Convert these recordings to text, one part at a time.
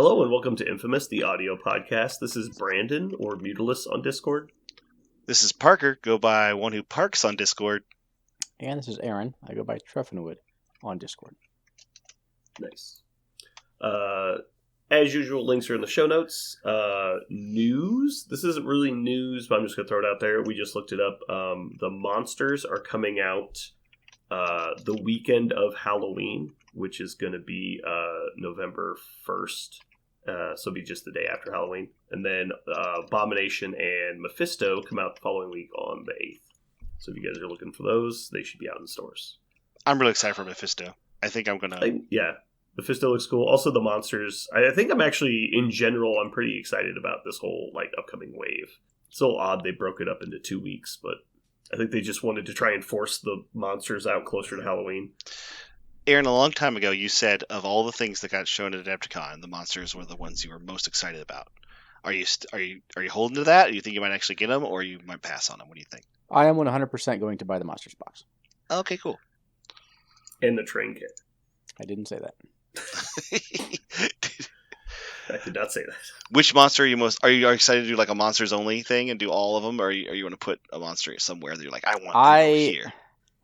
Hello and welcome to Infamous, the audio podcast. This is Brandon, or Mutilus on Discord. This is Parker, go by One Who Parks on Discord. And this is Aaron, I go by Treffenwood on Discord. Nice. As usual, links are in the show notes. News. This isn't really news, but I'm just going to throw it out there. We just looked it up. The monsters are coming out the weekend of Halloween, which is going to be November 1st. So it'll be just the day after Halloween. And then Abomination and Mephisto come out the following week on the 8th. So if you guys are looking for those, they should be out in stores. I'm really excited for Mephisto. I think I'm going to... Yeah, Mephisto looks cool. Also the monsters. I think I'm actually, in general, I'm pretty excited about this whole upcoming wave. It's a little odd they broke it up into 2 weeks, but I think they just wanted to try and force the monsters out closer to Halloween. Aaron, a long time ago, you said of all the things that got shown at Adepticon, the monsters were the ones you were most excited about. Are you holding to that? Or you think you might actually get them, or you might pass on them? What do you think? I am 100% going to buy the Monsters box. Okay, cool. And the train kit. I didn't say that. I did not say that. Which monster are you most? Are you excited to do like a monsters only thing and do all of them, or are you going to put a monster somewhere that you're like, I want to go here?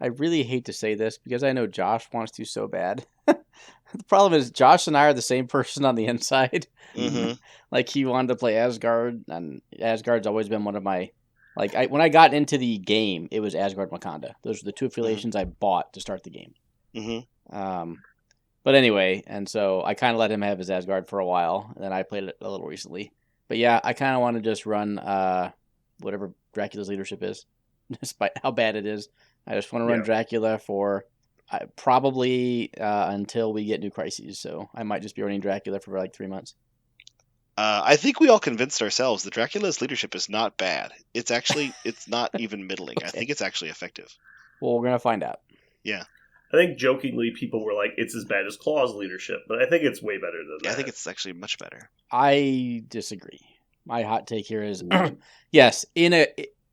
I really hate to say this because I know Josh wants to so bad. The problem is Josh and I are the same person on the inside. Mm-hmm. Like he wanted to play Asgard, and Asgard's always been one of my when I got into the game, it was Asgard Wakanda. Those were the two affiliations I bought to start the game. Mm-hmm. But anyway, and so I kind of let him have his Asgard for a while, and then I played it a little recently. But yeah, I kind of want to just run whatever Dracula's leadership is, despite how bad it is. I just want to run Dracula for probably until we get new crises. So I might just be running Dracula for like 3 months. I think we all convinced ourselves that Dracula's leadership is not bad. It's not even middling. Okay. I think it's actually effective. Well, we're going to find out. Yeah. I think jokingly people were like, it's as bad as Claw's leadership, but I think it's way better than that. I think it's actually much better. I disagree. My hot take here is, yes,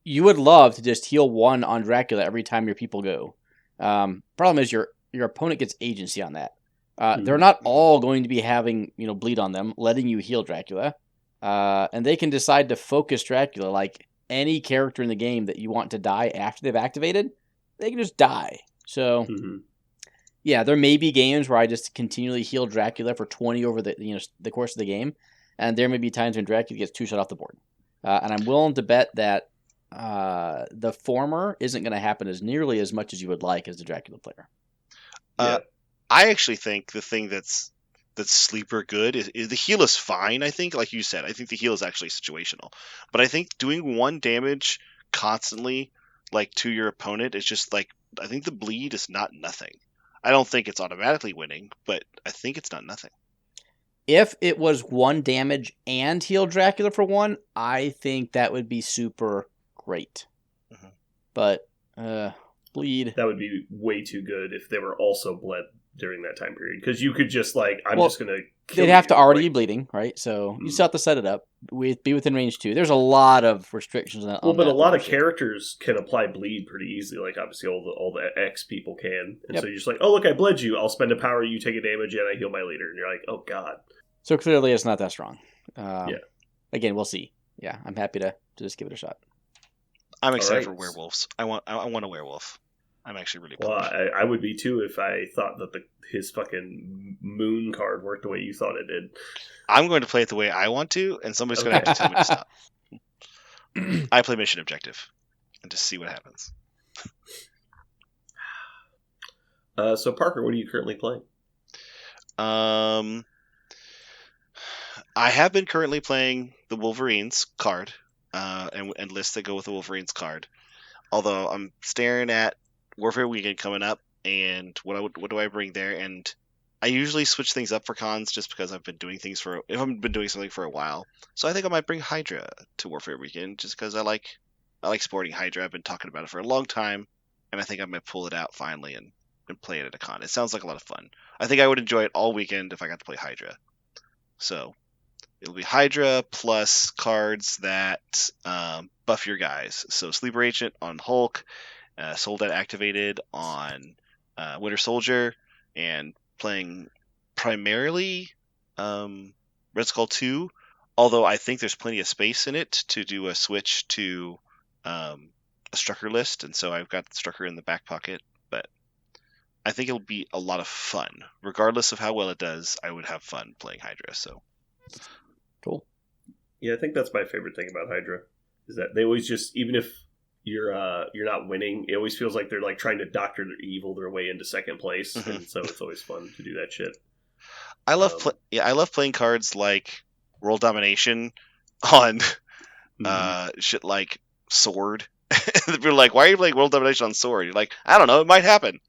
you would love to just heal one on Dracula every time your people go. Problem is your opponent gets agency on that. They're not all going to be having bleed on them, letting you heal Dracula, and they can decide to focus Dracula. Like any character in the game that you want to die after they've activated, they can just die. So, yeah, there may be games where I just continually heal Dracula for 20 over the course of the game, and there may be times when Dracula gets 2 shot off the board. And I'm willing to bet that the former isn't going to happen as nearly as much as you would like as the Dracula player. I actually think the thing that's sleeper good is the heal is fine. I think, like you said, I think the heal is actually situational. But I think doing 1 damage constantly, like to your opponent, is just like, I think the bleed is not nothing. I don't think it's automatically winning, but I think it's not nothing. If it was 1 damage and heal Dracula for 1, I think that would be super great. Mm-hmm. But bleed. That would be way too good if they were also bled during that time period. Because you could just just going to kill they'd have to already be bleeding, right? So you still have to set it up. Be within range 2. There's a lot of restrictions on that. Well, but a lot of characters can apply bleed pretty easily. Like, obviously, all the X people can. And so you're just like, oh, look, I bled you. I'll spend a power, you take a damage, and I heal my leader. And you're like, oh, God. So clearly it's not that strong. Yeah. Again, we'll see. Yeah, I'm happy to just give it a shot. I'm excited for werewolves. I want a werewolf. I'm actually really Well, I would be too if I thought that his fucking moon card worked the way you thought it did. I'm going to play it the way I want to, and somebody's going to have to tell me to stop. I play mission objective, and just see what happens. So Parker, what are you currently playing? I have been currently playing the Wolverines card, and lists that go with the Wolverines card. Although I'm staring at Warfare Weekend coming up, and what do I bring there? And I usually switch things up for cons just because I've been doing something for a while. So I think I might bring Hydra to Warfare Weekend just because I like sporting Hydra. I've been talking about it for a long time, and I think I might pull it out finally and play it at a con. It sounds like a lot of fun. I think I would enjoy it all weekend if I got to play Hydra. So it'll be Hydra plus cards that buff your guys. So Sleeper Agent on Hulk, Soldat activated on Winter Soldier, and playing primarily Red Skull 2, although I think there's plenty of space in it to do a switch to a Strucker list, and so I've got Strucker in the back pocket. But I think it'll be a lot of fun. Regardless of how well it does, I would have fun playing Hydra. So Cool. Yeah, I think that's my favorite thing about Hydra is that they always just, even if you're not winning, it always feels like they're like trying to Doctor Evil their way into second place, and so it's always fun to do that shit. I love playing cards like World Domination on shit like Sword. People are like, "Why are you playing World Domination on Sword?" You're like, "I don't know, it might happen."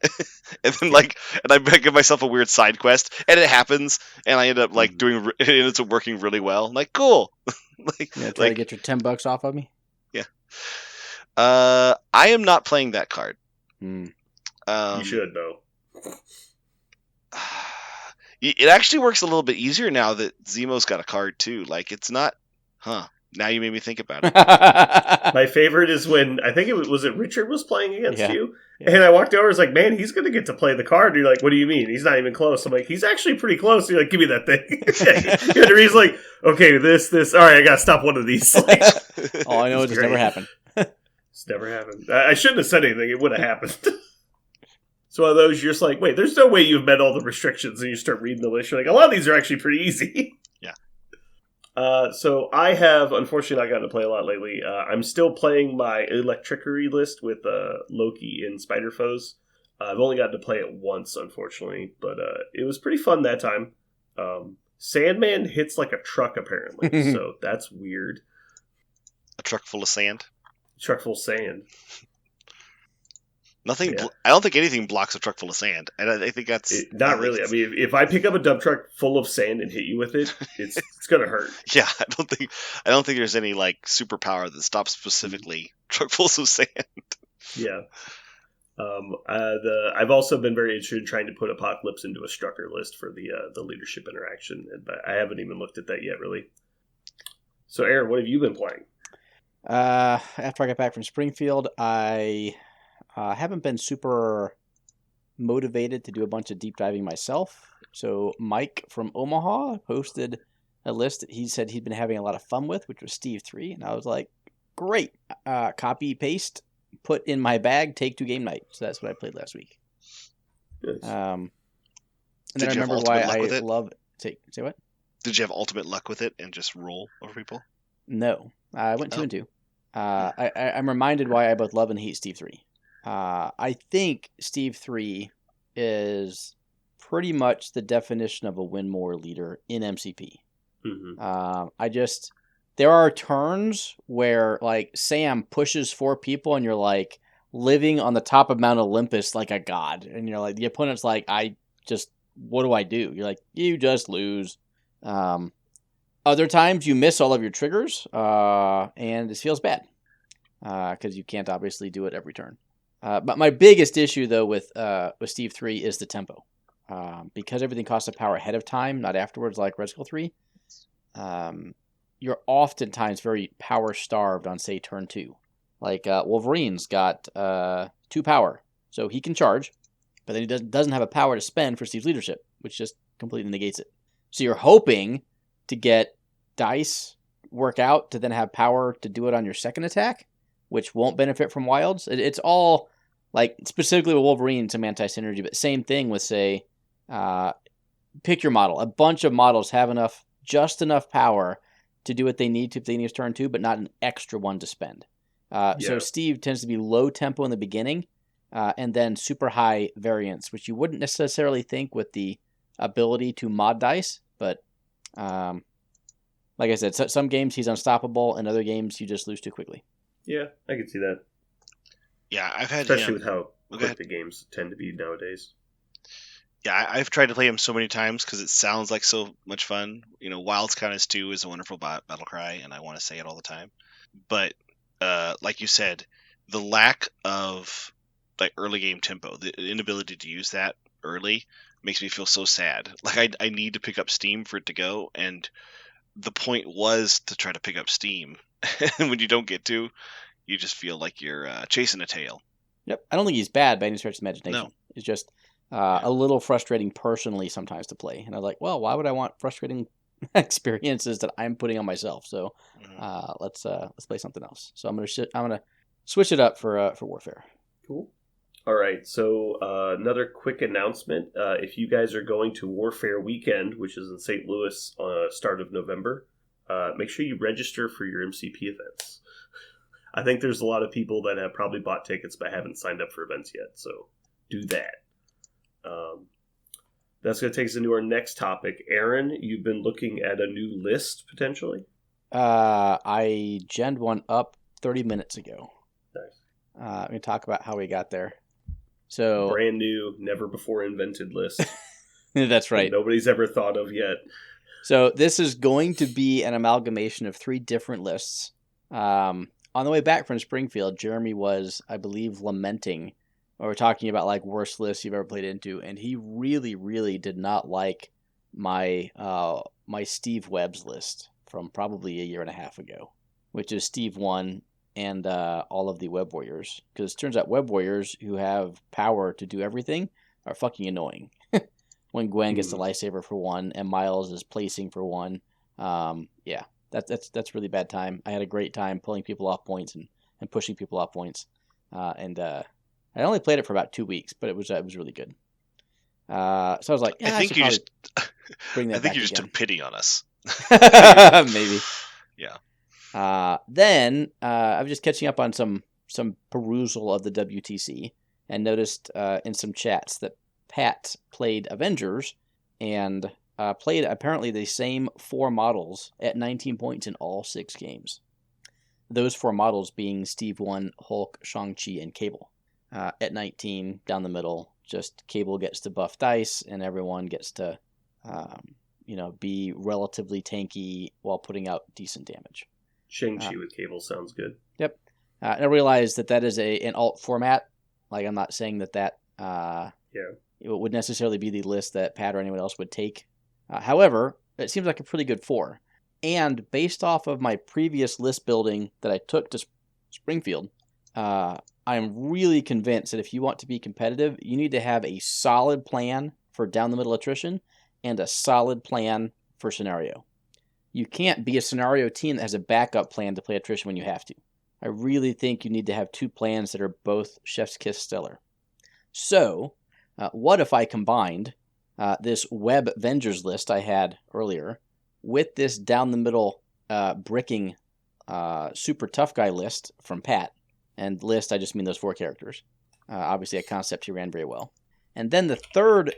And then and I give myself a weird side quest, and it happens, and I end up it ends up working really well. I'm like, cool. Try to get your $10 off of me. Yeah. I am not playing that card. You should though. It actually works a little bit easier now that Zemo's got a card too. Like, it's not, now you made me think about it. My favorite is when, I think was it Richard was playing against you? Yeah. And I walked over and was like, man, he's going to get to play the card. And you're like, what do you mean? He's not even close. I'm like, he's actually pretty close. And you're like, give me that thing. And he's like, okay, this. All right, I got to stop one of these. Like, all I know is it's never happened. It's never happened. I shouldn't have said anything. It would have happened. So one of those, you're just like, wait, there's no way you've met all the restrictions. And you start reading the list. You're like, a lot of these are actually pretty easy. Yeah. So I have, unfortunately, not gotten to play a lot lately. I'm still playing my Electricity list with Loki and Spider Foes. I've only gotten to play it once, unfortunately, but it was pretty fun that time. Sandman hits like a truck, apparently, so that's weird. A truck full of sand? Truck full of sand. Nothing. Yeah. I don't think anything blocks a truck full of sand, and I think that's not really. I mean, if I pick up a dump truck full of sand and hit you with it, it's gonna hurt. Yeah, I don't think there's any like superpower that stops specifically truckfuls of sand. Yeah. I've also been very interested in trying to put Apocalypse into a Strucker list for the leadership interaction, but I haven't even looked at that yet, really. So, Aaron, what have you been playing? After I got back from Springfield, I haven't been super motivated to do a bunch of deep diving myself. So Mike from Omaha posted a list that he said he'd been having a lot of fun with, which was Steve 3. And I was like, great. Copy, paste, put in my bag, take to game night. So that's what I played last week. Nice. And then I remember why I love... Say what? Did you have ultimate luck with it and just roll over people? No. I went 2 and 2. I'm reminded why I both love and hate Steve 3. I think Steve 3 is pretty much the definition of a win more leader in MCP. Mm-hmm. There are turns where like Sam pushes 4 people and you're like living on the top of Mount Olympus like a god, and you're like, the opponent's like, what do I do? You're like, you just lose. Other times you miss all of your triggers, and this feels bad because you can't obviously do it every turn. But my biggest issue, though, with Steve 3 is the tempo. Because everything costs a power ahead of time, not afterwards like Red Skull 3, you're oftentimes very power-starved on, say, turn 2. Like, Wolverine's got 2 power, so he can charge, but then he doesn't have a power to spend for Steve's leadership, which just completely negates it. So you're hoping to get dice work out to then have power to do it on your second attack, which won't benefit from wilds. It's all, like, specifically with Wolverine, some anti-synergy, but same thing with, say, pick your model. A bunch of models have just enough power to do what they need to if they need to turn 2, but not an extra one to spend. So Steve tends to be low tempo in the beginning, and then super high variance, which you wouldn't necessarily think with the ability to mod dice, but like I said, some games he's unstoppable, and other games you just lose too quickly. Yeah, I can see that. Yeah, I've had especially with how quick the games tend to be nowadays. Yeah, I've tried to play him so many times because it sounds like so much fun. You know, Wilds Count as 2 is a wonderful battle cry, and I want to say it all the time. But like you said, the lack of like early game tempo, the inability to use that early, makes me feel so sad. Like I need to pick up Steam for it to go, and the point was to try to pick up Steam. And when you don't get to, you just feel like you're chasing a tail. Yep. I don't think he's bad by any stretch of imagination. No. It's just a little frustrating personally sometimes to play. And I'm like, well, why would I want frustrating experiences that I'm putting on myself. So let's play something else. So I'm gonna switch it up for Warfare. Cool. All right. So another quick announcement: if you guys are going to Warfare Weekend, which is in St. Louis on start of November, make sure you register for your MCP events. I think there's a lot of people that have probably bought tickets but haven't signed up for events yet. So do that. That's going to take us into our next topic. Aaron, you've been looking at a new list, potentially? I genned one up 30 minutes ago. Nice. Let me talk about how we got there. So brand new, never before invented list. That's right. Nobody's ever thought of yet. So this is going to be an amalgamation of 3 different lists. On the way back from Springfield, Jeremy was, I believe, lamenting, or we're talking about like worst lists you've ever played into, and he really, really did not like my my Steve Webb's list from probably a year and a half ago, which is Steve 1 and all of the Web Warriors. Because it turns out Web Warriors who have power to do everything are fucking annoying. When Gwen gets the lightsaber for 1 and Miles is placing for 1, yeah, that's really bad time. I had a great time pulling people off points and pushing people off points, and I only played it for about 2 weeks, but it was really good. So I was like, yeah, I think you just bring that. I think you just took pity on us. Maybe. Yeah. Then I was just catching up on some perusal of the WTC and noticed in some chats that Pat played Avengers and played apparently the same 4 models at 19 points in all 6 games. Those 4 models being Steve 1, Hulk, Shang-Chi, and Cable. At 19, down the middle, just Cable gets to buff dice, and everyone gets to, be relatively tanky while putting out decent damage. Shang-Chi with Cable sounds good. Yep. And I realized that is an alt format. Like, I'm not saying that it would necessarily be the list that Pat or anyone else would take. However, it seems like a pretty good 4. And based off of my previous list building that I took to Springfield, I'm really convinced that if you want to be competitive, you need to have a solid plan for down-the-middle attrition and a solid plan for scenario. You can't be a scenario team that has a backup plan to play attrition when you have to. I really think you need to have 2 plans that are both chef's kiss stellar. So, what if I combined this Web Avengers list I had earlier with this down-the-middle bricking super tough guy list from Pat? And list, I just mean those 4 characters. Obviously, a concept he ran very well. And then the third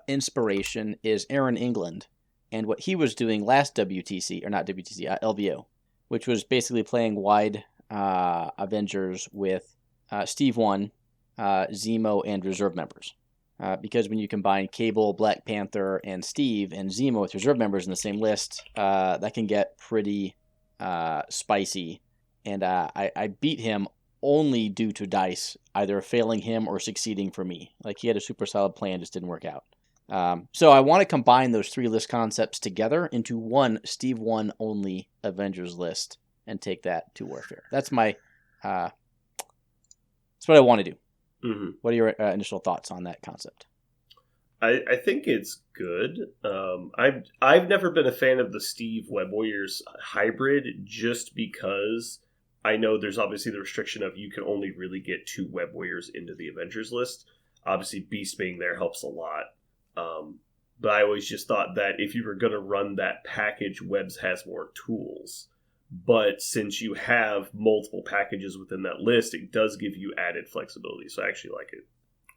inspiration is Aaron England and what he was doing last WTC, or not WTC, LVO, which was basically playing wide Avengers with Steve 1, Zemo, and reserve members. Because when you combine Cable, Black Panther, and Steve, and Zemo with reserve members in the same list, that can get pretty spicy. And I beat him only due to dice, either failing him or succeeding for me. Like, he had a super solid plan, just didn't work out. So I want to combine those 3 list concepts together into one Steve 1 only Avengers list and take that to Warfare. That's my that's what I want to do. Mm-hmm. What are your initial thoughts on that concept? I think it's good. I've never been a fan of the Steve Web Warriors hybrid just because I know there's obviously the restriction of you can only really get 2 Web Warriors into the Avengers list. Obviously, Beast being there helps a lot. But I always just thought that if you were going to run that package, Webs has more tools. But since you have multiple packages within that list, it does give you added flexibility. So I actually like it.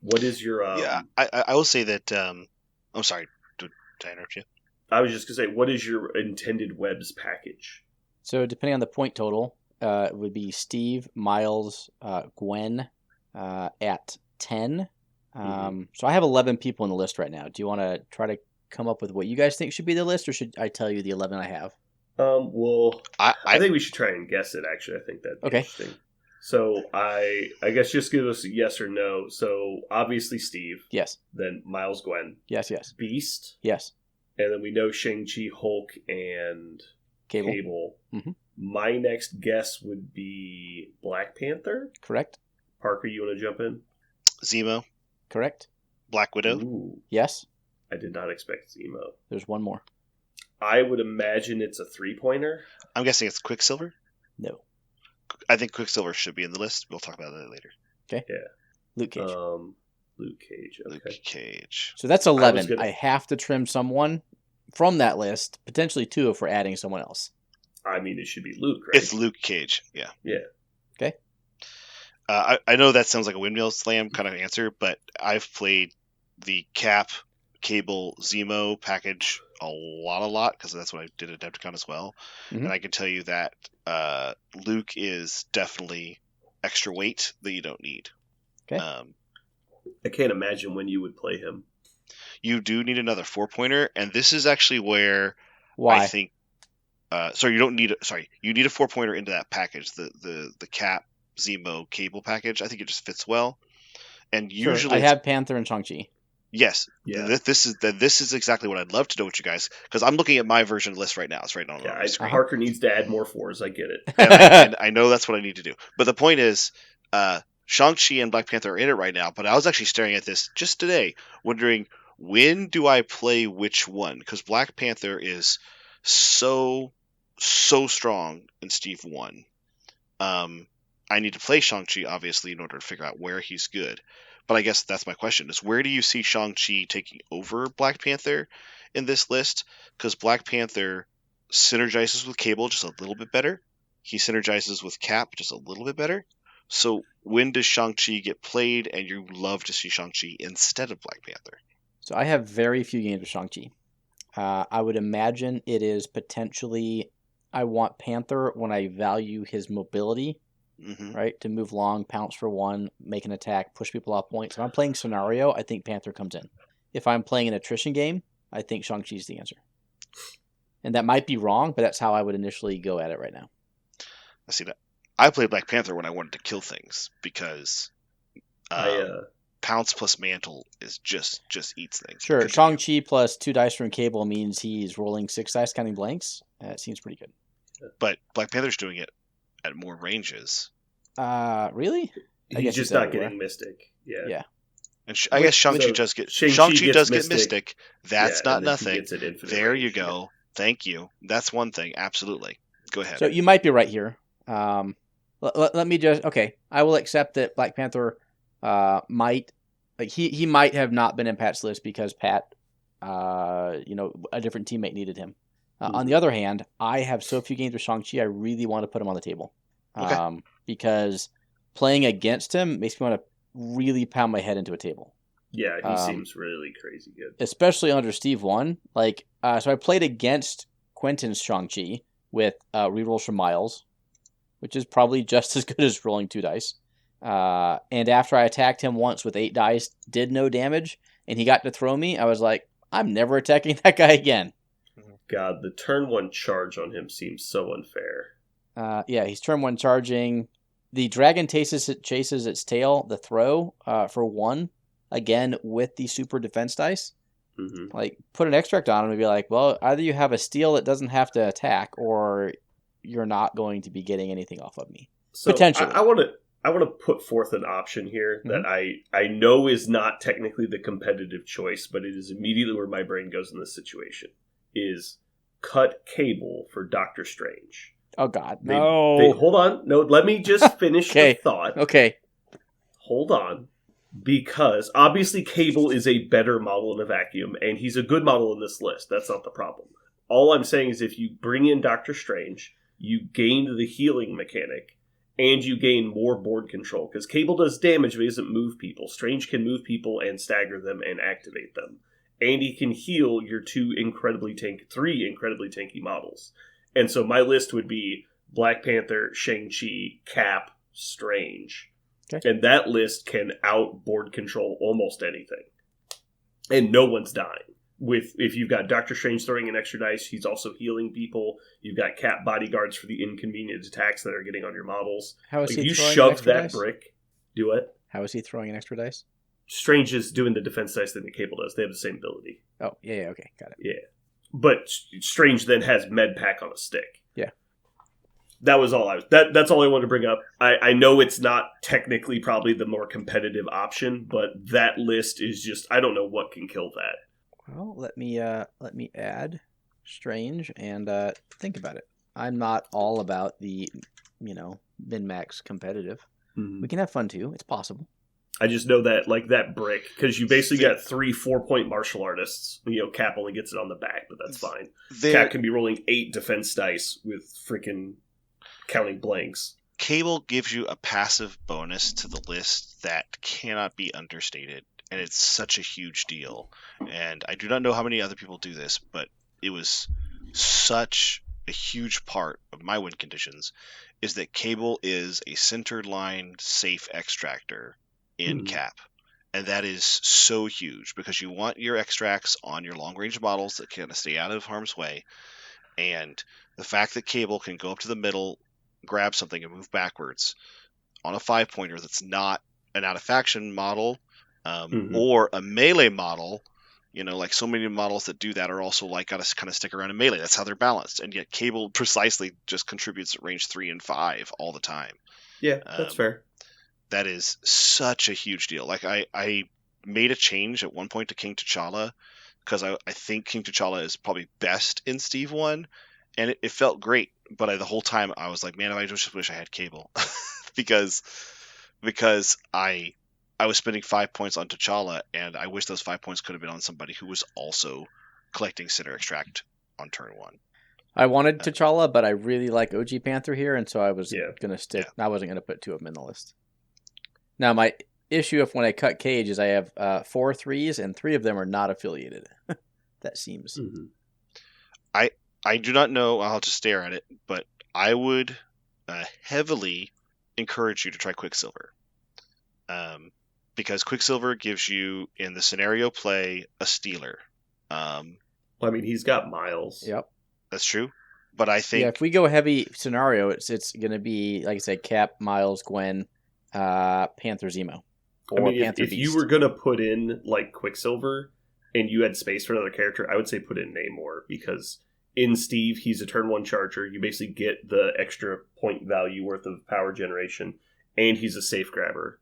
What is your... I will say that... I'm sorry. Did I interrupt you? I was just going to say, what is your intended Webs package? So depending on the point total, it would be Steve, Miles, Gwen at 10. So I have 11 people in the list right now. Do you want to try to come up with what you guys think should be the list, or should I tell you the 11 I have? Well, I think we should try and guess it, actually. I think that'd be interesting. So I guess just give us a yes or no. So obviously Steve. Yes. Then Miles, Gwen. Yes, yes. Beast. Yes. And then we know Shang-Chi, Hulk, and Cable. Mm-hmm. My next guess would be Black Panther. Correct. Parker, you want to jump in? Zemo. Correct. Black Widow. Ooh. Yes. I did not expect Zemo. There's one more. I would imagine it's a 3-pointer. I'm guessing it's Quicksilver. No. I think Quicksilver should be in the list. We'll talk about that later. Okay. Yeah. Luke Cage. Luke Cage. Okay. Luke Cage. So that's 11. gonna- I have to trim someone from that list, potentially 2 if we're adding someone else. I mean, it should be Luke, right? It's Luke Cage. Yeah. Yeah. Okay. I know that sounds like a windmill slam kind of answer, but I've played the Cap, Cable, Zemo package a lot because that's what I did at Adepticon as well. Mhm. And I can tell you that Luke is definitely extra weight that you don't need. Okay. I can't imagine when you would play him. You do need another 4-pointer, and this is actually where Why? I think. You don't need. You need a 4-pointer into that package. The Cap, Zemo, Cable package. I think it just fits well. And Sure, usually I have Panther and Shang-Chi. yes. Yeah. This is exactly what I'd love to know with you guys, because I'm looking at my version list right now. It's right on Yeah, my screen. Parker needs to add more 4s. I get it. And I know that's what I need to do. But the point is, Shang-Chi and Black Panther are in it right now, but I was actually staring at this just today, wondering, when do I play which one? Because Black Panther is so strong in Steve 1. I need to play Shang-Chi, obviously, in order to figure out where he's good. But I guess that's my question, is where do you see Shang-Chi taking over Black Panther in this list? Because Black Panther synergizes with Cable just a little bit better. He synergizes with Cap just a little bit better. So when does Shang-Chi get played, and you love to see Shang-Chi instead of Black Panther? So I have very few games with Shang-Chi. I would imagine it is potentially, I want Panther when I value his mobility, Mm-hmm. right? To move long, pounce for 1, make an attack, push people off points. If I'm playing scenario, I think Panther comes in. If I'm playing an attrition game, I think Shang-Chi's the answer. And that might be wrong, but that's how I would initially go at it right now. I see that. I played Black Panther when I wanted to kill things, because Pounce plus Mantle is just eats things. Sure, Continue. Shang-Chi plus 2 dice from Cable means he's rolling 6 dice counting blanks. It seems pretty good. But Black Panther's doing it at more ranges. Really? I He's guess just it's not everywhere. getting Mystic. Yeah. Yeah. And I guess Shang-Chi so does get Shang-Chi Shang-Chi gets does get Mystic. Mystic. That's Yeah, not and then he nothing. gets it infinite There range, you go. Thank you. That's one thing. Absolutely. Go ahead. So you might be right here. Let me just, okay, I will accept that Black Panther might, like he might have not been in Pat's list because Pat, a different teammate needed him. On the other hand, I have so few games with Shang-Chi, I really want to put him on the table. Okay. Because playing against him makes me want to really pound my head into a table. Yeah, he seems really crazy good. Especially under Steve 1. Like, so I played against Quentin's Shang-Chi with rerolls from Miles, which is probably just as good as rolling 2 dice. And after I attacked him once with 8 dice, did no damage, and he got to throw me, I was like, I'm never attacking that guy again. God, the turn 1 charge on him seems so unfair. Yeah, he's turn 1 charging. The dragon chases its tail, the throw, for 1, again, with the super defense dice. Mm-hmm. Like, put an extract on him and be like, well, either you have a steal that doesn't have to attack, or you're not going to be getting anything off of me. So Potentially. I want to put forth an option here that I know is not technically the competitive choice, but it is immediately where my brain goes in this situation, is cut Cable for Doctor Strange. Oh, God. No. Hold on. No, let me just finish the thought. Okay. Hold on. Because obviously Cable is a better model in a vacuum, and he's a good model in this list. That's not the problem. All I'm saying is if you bring in Doctor Strange, you gain the healing mechanic, and you gain more board control. Because Cable does damage, but he doesn't move people. Strange can move people and stagger them and activate them. And he can heal your 3 incredibly tanky models. And so my list would be Black Panther, Shang-Chi, Cap, Strange. Okay. And that list can outboard control almost anything. And no one's dying. If you've got Doctor Strange throwing an extra dice, he's also healing people. You've got Cap bodyguards for the inconvenient attacks that are getting on your models. How is If he you throwing an shove extra that dice? brick, do it. How is he throwing an extra dice? Strange is doing the defense dice that the Cable does. They have the same ability. Oh, yeah, okay, got it. Yeah. But Strange then has med pack on a stick. Yeah. That was all that's all I wanted to bring up. I know it's not technically probably the more competitive option, but that list is just, I don't know what can kill that. Well, let me add Strange, and think about it. I'm not all about the, min-max competitive. Mhm. We can have fun too. It's possible. I just know that, like, that brick, because you basically got 3 4-point martial artists. Cap only gets it on the back, but that's fine. Cap can be rolling 8 defense dice with freaking counting blanks. Cable gives you a passive bonus to the list that cannot be understated, and it's such a huge deal. And I do not know how many other people do this, but it was such a huge part of my win conditions, is that Cable is a centered line safe extractor in Cap. And that is so huge, because you want your extracts on your long-range models that kind of stay out of harm's way. And the fact that Cable can go up to the middle, grab something, and move backwards on a 5-pointer that's not an out-of-faction model or a melee model, like so many models that do that are also like got to kind of stick around in melee. That's how they're balanced. And yet Cable precisely just contributes at range 3 and 5 all the time. Yeah, that's fair. That is such a huge deal. Like I made a change at one point to King T'Challa, because I think King T'Challa is probably best in Steve 1, and it felt great. But the whole time I was like, man, I just wish I had Cable, because I was spending 5 points on T'Challa, and I wish those 5 points could have been on somebody who was also collecting Center Extract on turn 1. I wanted T'Challa, but I really like OG Panther here, and so I was gonna stick. I wasn't gonna put 2 of them in the list. Now my issue when I cut Cage is I have 4 3s, and 3 of them are not affiliated. That seems. I do not know. I'll just stare at it, but I would heavily encourage you to try Quicksilver, because Quicksilver gives you, in the scenario play, a stealer. I mean, he's got Miles. Yep, that's true. But I think if we go heavy scenario, it's going to be, like I said, Cap, Miles, Gwen, Panther, Zemo. Or Panther if Beast. You were going to put in like Quicksilver and you had space for another character, I would say put in Namor, because in Steve, he's a turn 1 charger. You basically get the extra point value worth of power generation, and he's a safe grabber.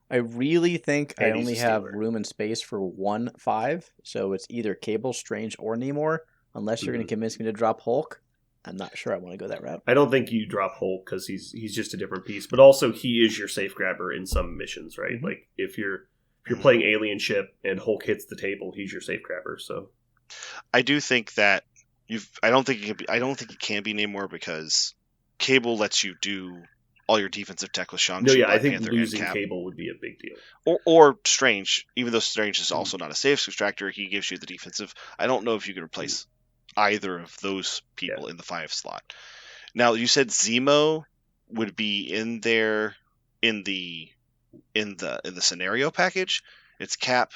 I really think I only have room and space for 1 5, so it's either Cable, Strange, or Namor, unless you're going to convince me to drop Hulk. I'm not sure I want to go that route. I don't think you drop Hulk, because he's just a different piece, but also he is your safe grabber in some missions, right? Like if you're playing Alien Ship and Hulk hits the table, he's your safe grabber. So I do think that I don't think it can be Namor, because Cable lets you do all your defensive tech with Shang-Chi. No, yeah, I think Panther losing Cable would be a big deal. Or Strange, even though Strange is also not a safe extractor, he gives you the defensive. I don't know if you could replace either of those people in the 5 slot. Now, you said Zemo would be in there in the scenario package. It's Cap,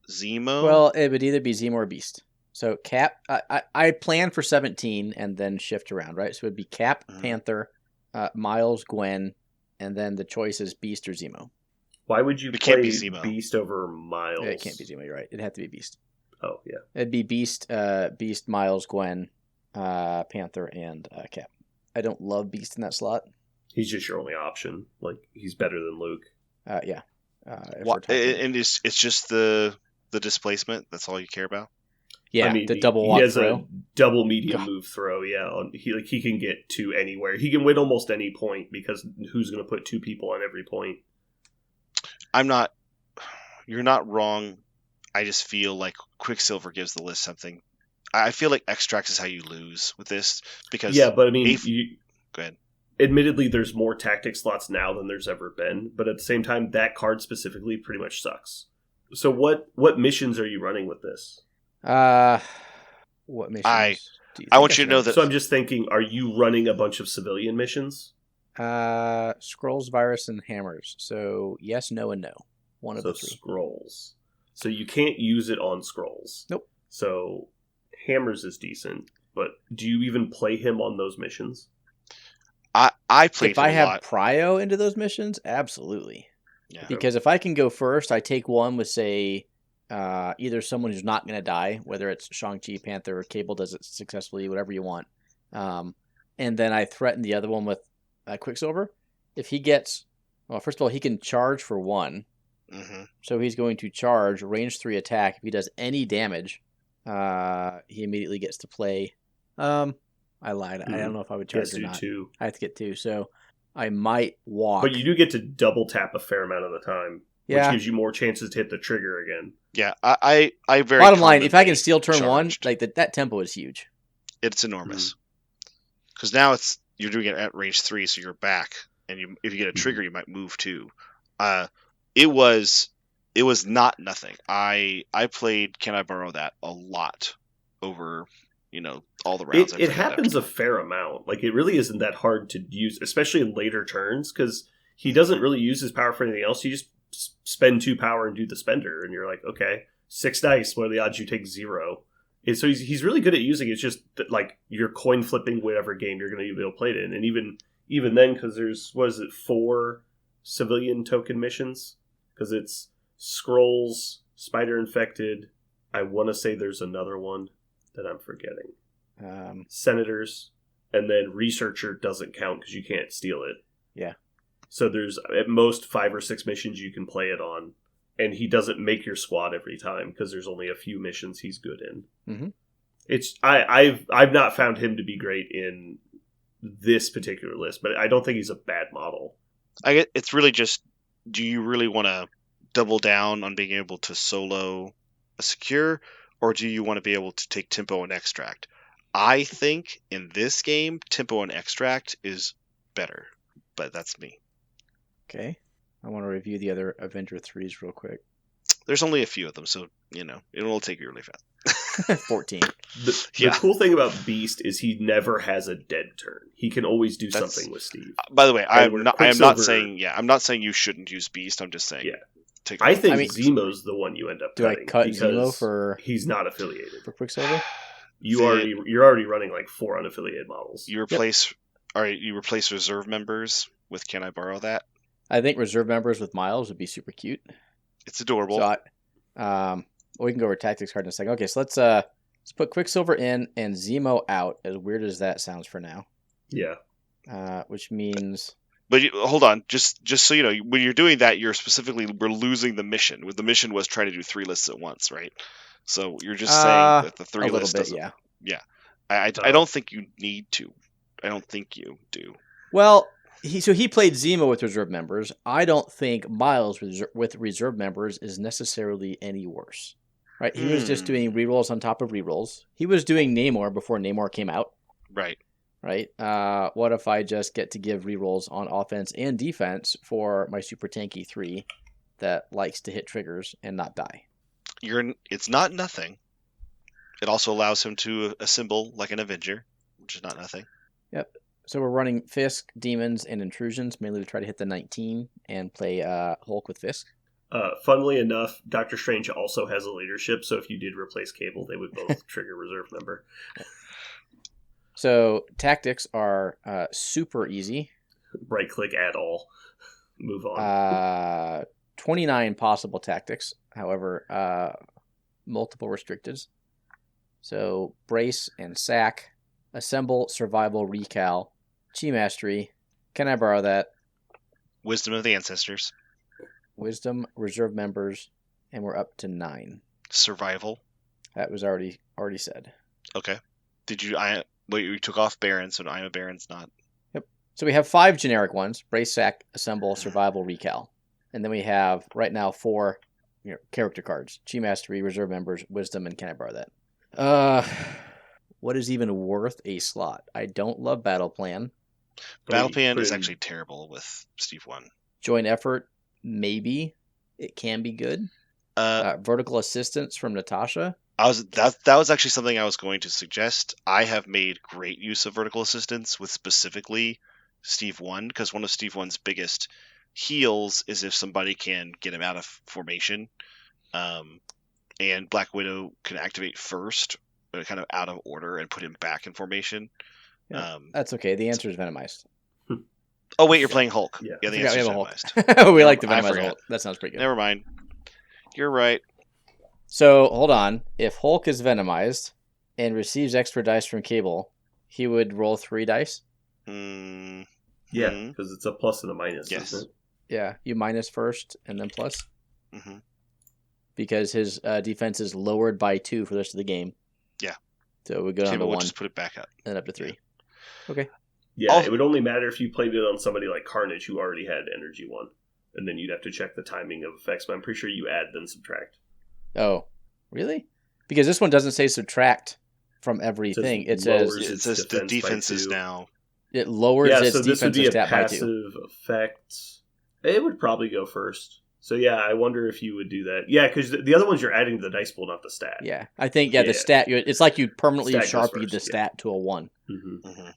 Zemo. Well, it would either be Zemo or Beast. So Cap, I plan for 17 and then shift around, right? So it would be Cap, Panther, Miles, Gwen, and then the choice is Beast or Zemo. Why would you play Beast over Miles? Yeah, it can't be Zemo, you're right. It'd have to be Beast. Oh, yeah. It'd be Beast, Miles, Gwen, Panther, and Cap. I don't love Beast in that slot. He's just your only option. Like, he's better than Luke. Yeah. And it's just the displacement? That's all you care about? Yeah, the double walk throw. He has a double medium move throw, yeah. He can get to anywhere. He can win almost any point, because who's going to put 2 people on every point? You're not wrong. I just feel like Quicksilver gives the list something. I feel like Extracts is how you lose with this, because... Yeah, but I mean... Go ahead. Admittedly, there's more tactic slots now than there's ever been, but at the same time, that card specifically pretty much sucks. So what missions are you running with this? What missions? I want you to know that... So I'm just thinking, are you running a bunch of civilian missions? Scrolls, Virus, and Hammers. So yes, no, and no. One of the 3. Scrolls. So you can't use it on Scrolls. Nope. So Hammers is decent, but do you even play him on those missions? I played if I have prio into those missions, absolutely. Yeah. Because if I can go first, I take one with, say, either someone who's not going to die, whether it's Shang-Chi, Panther, or Cable does it successfully, whatever you want. And then I threaten the other one with Quicksilver. If he gets... Well, first of all, he can charge for 1. Mm-hmm. So he's going to charge, range 3 attack. If he does any damage, he immediately gets to play. I lied. I don't know if I would charge or not. 2. I have to get 2, so I might walk. But you do get to double tap a fair amount of the time, Yeah. which gives you more chances to hit the trigger again. Yeah, I very Bottom line, if I can commonly steal turn charged. 1, like that tempo is huge. It's enormous. Because now you're doing it at range 3, so you're back, and if you get a trigger, you might move too. It was not nothing. I played Can I Borrow That a lot over all the rounds. It happens a fair amount. Like, it really isn't that hard to use, especially in later turns, because he doesn't really use his power for anything else. You just spend 2 power and do the spender, and you're like, okay, 6 dice. What are the odds you take 0? And so he's really good at using it. It's just that, like, you're coin flipping whatever game you're going to be able to play it in, and even then, because there's 4 civilian token missions, because it's Scrolls, Spider Infected. I want to say there's another one that I'm forgetting. Senators, and then Researcher doesn't count because you can't steal it. Yeah. So there's at most 5 or 6 missions you can play it on, and he doesn't make your squad every time because there's only a few missions he's good in. Mm-hmm. It's I've not found him to be great in this particular list, but I don't think he's a bad model. It's really just, do you really want to double down on being able to solo a secure, or do you want to be able to take tempo and extract? I think in this game, tempo and extract is better, but that's me. Okay. I want to review the other Avenger 3s real quick. There's only a few of them, so, it'll take you really fast. 14. The cool thing about Beast is he never has a dead turn. He can always do something with Steve. By the way, I am not saying you shouldn't use Beast. I'm just saying. Yeah. I think Zemo's the one you end up cutting. Do I cut Zemo for... He's not affiliated. For Quicksilver? You're already running like 4 unaffiliated models. You replace reserve members with Can I Borrow That? I think reserve members with Miles would be super cute. It's adorable. So we can go over tactics card in a second. Okay, so let's put Quicksilver in and Zemo out, as weird as that sounds for now. Yeah. Which means... But hold on, just so you know, when you're doing that, we're losing the mission. The mission was try to do 3 lists at once, right? So you're just saying that the 3 lists doesn't... Yeah. I don't think you need to. I don't think you do. Well, he played Zemo with reserve members. I don't think Miles with reserve members is necessarily any worse. Right? He was just doing rerolls on top of rerolls. He was doing Namor before Namor came out. Right. Right? What if I just get to give rerolls on offense and defense for my super tanky 3 that likes to hit triggers and not die? It's not nothing. It also allows him to assemble like an Avenger, which is not nothing. Yep. So we're running Fisk, Demons, and Intrusions, mainly to try to hit the 19 and play Hulk with Fisk. Funnily enough, Doctor Strange also has a leadership, so if you did replace Cable, they would both trigger reserve member. So tactics are super easy. Right click, add all. Move on. 29 possible tactics, however, multiple restricteds. So brace and sack, assemble, survival, recal, chi mastery. Can I borrow that? Wisdom of the ancestors. Wisdom, reserve members, and we're up to 9. Survival. That was already said. Okay. You took off Barons, so I am a Baron's not. Yep. So we have 5 generic ones: brace, sack, assemble, survival, recal, and then we have right now 4 character cards: chi mastery, reserve members, wisdom, and can I borrow that? What is even worth a slot? I don't love Battle Plan. Battle Plan is actually terrible with Steve 1. Joint effort, maybe. It can be good. Vertical assistance from Natasha. That was actually something I was going to suggest. I have made great use of vertical assistance with specifically Steve 1, because one of Steve 1's biggest heals is if somebody can get him out of formation. And Black Widow can activate first, kind of out of order, and put him back in formation. Yeah, that's okay. The answer is Venomized. Oh, wait, you're playing Hulk. Yeah, the answer is Venomized. We like the Venomized Hulk. That sounds pretty good. Never mind. You're right. So, hold on. If Hulk is Venomized and receives extra dice from Cable, he would roll 3 dice? Yeah, because it's a plus and a minus, yes. isn't it? Yeah, you minus first and then plus? Mm-hmm. because his defense is lowered by 2 for the rest of the game. Yeah. So we go down to 1. Just put it back up. And up to 3. Okay. Yeah, it would only matter if you played it on somebody like Carnage who already had Energy 1. And then you'd have to check the timing of effects, but I'm pretty sure you add then subtract. Oh, really? Because this one doesn't say subtract from everything. It says the defense is now. It lowers its so this would be a stat by 2. passive effect. It would probably go first. So yeah, I wonder if you would do that. Yeah, because the other ones you're adding to the dice pool, not the stat. Yeah, I think the stat. It's like you permanently Sharpie the stat to a 1. Mm-hmm. Mm-hmm.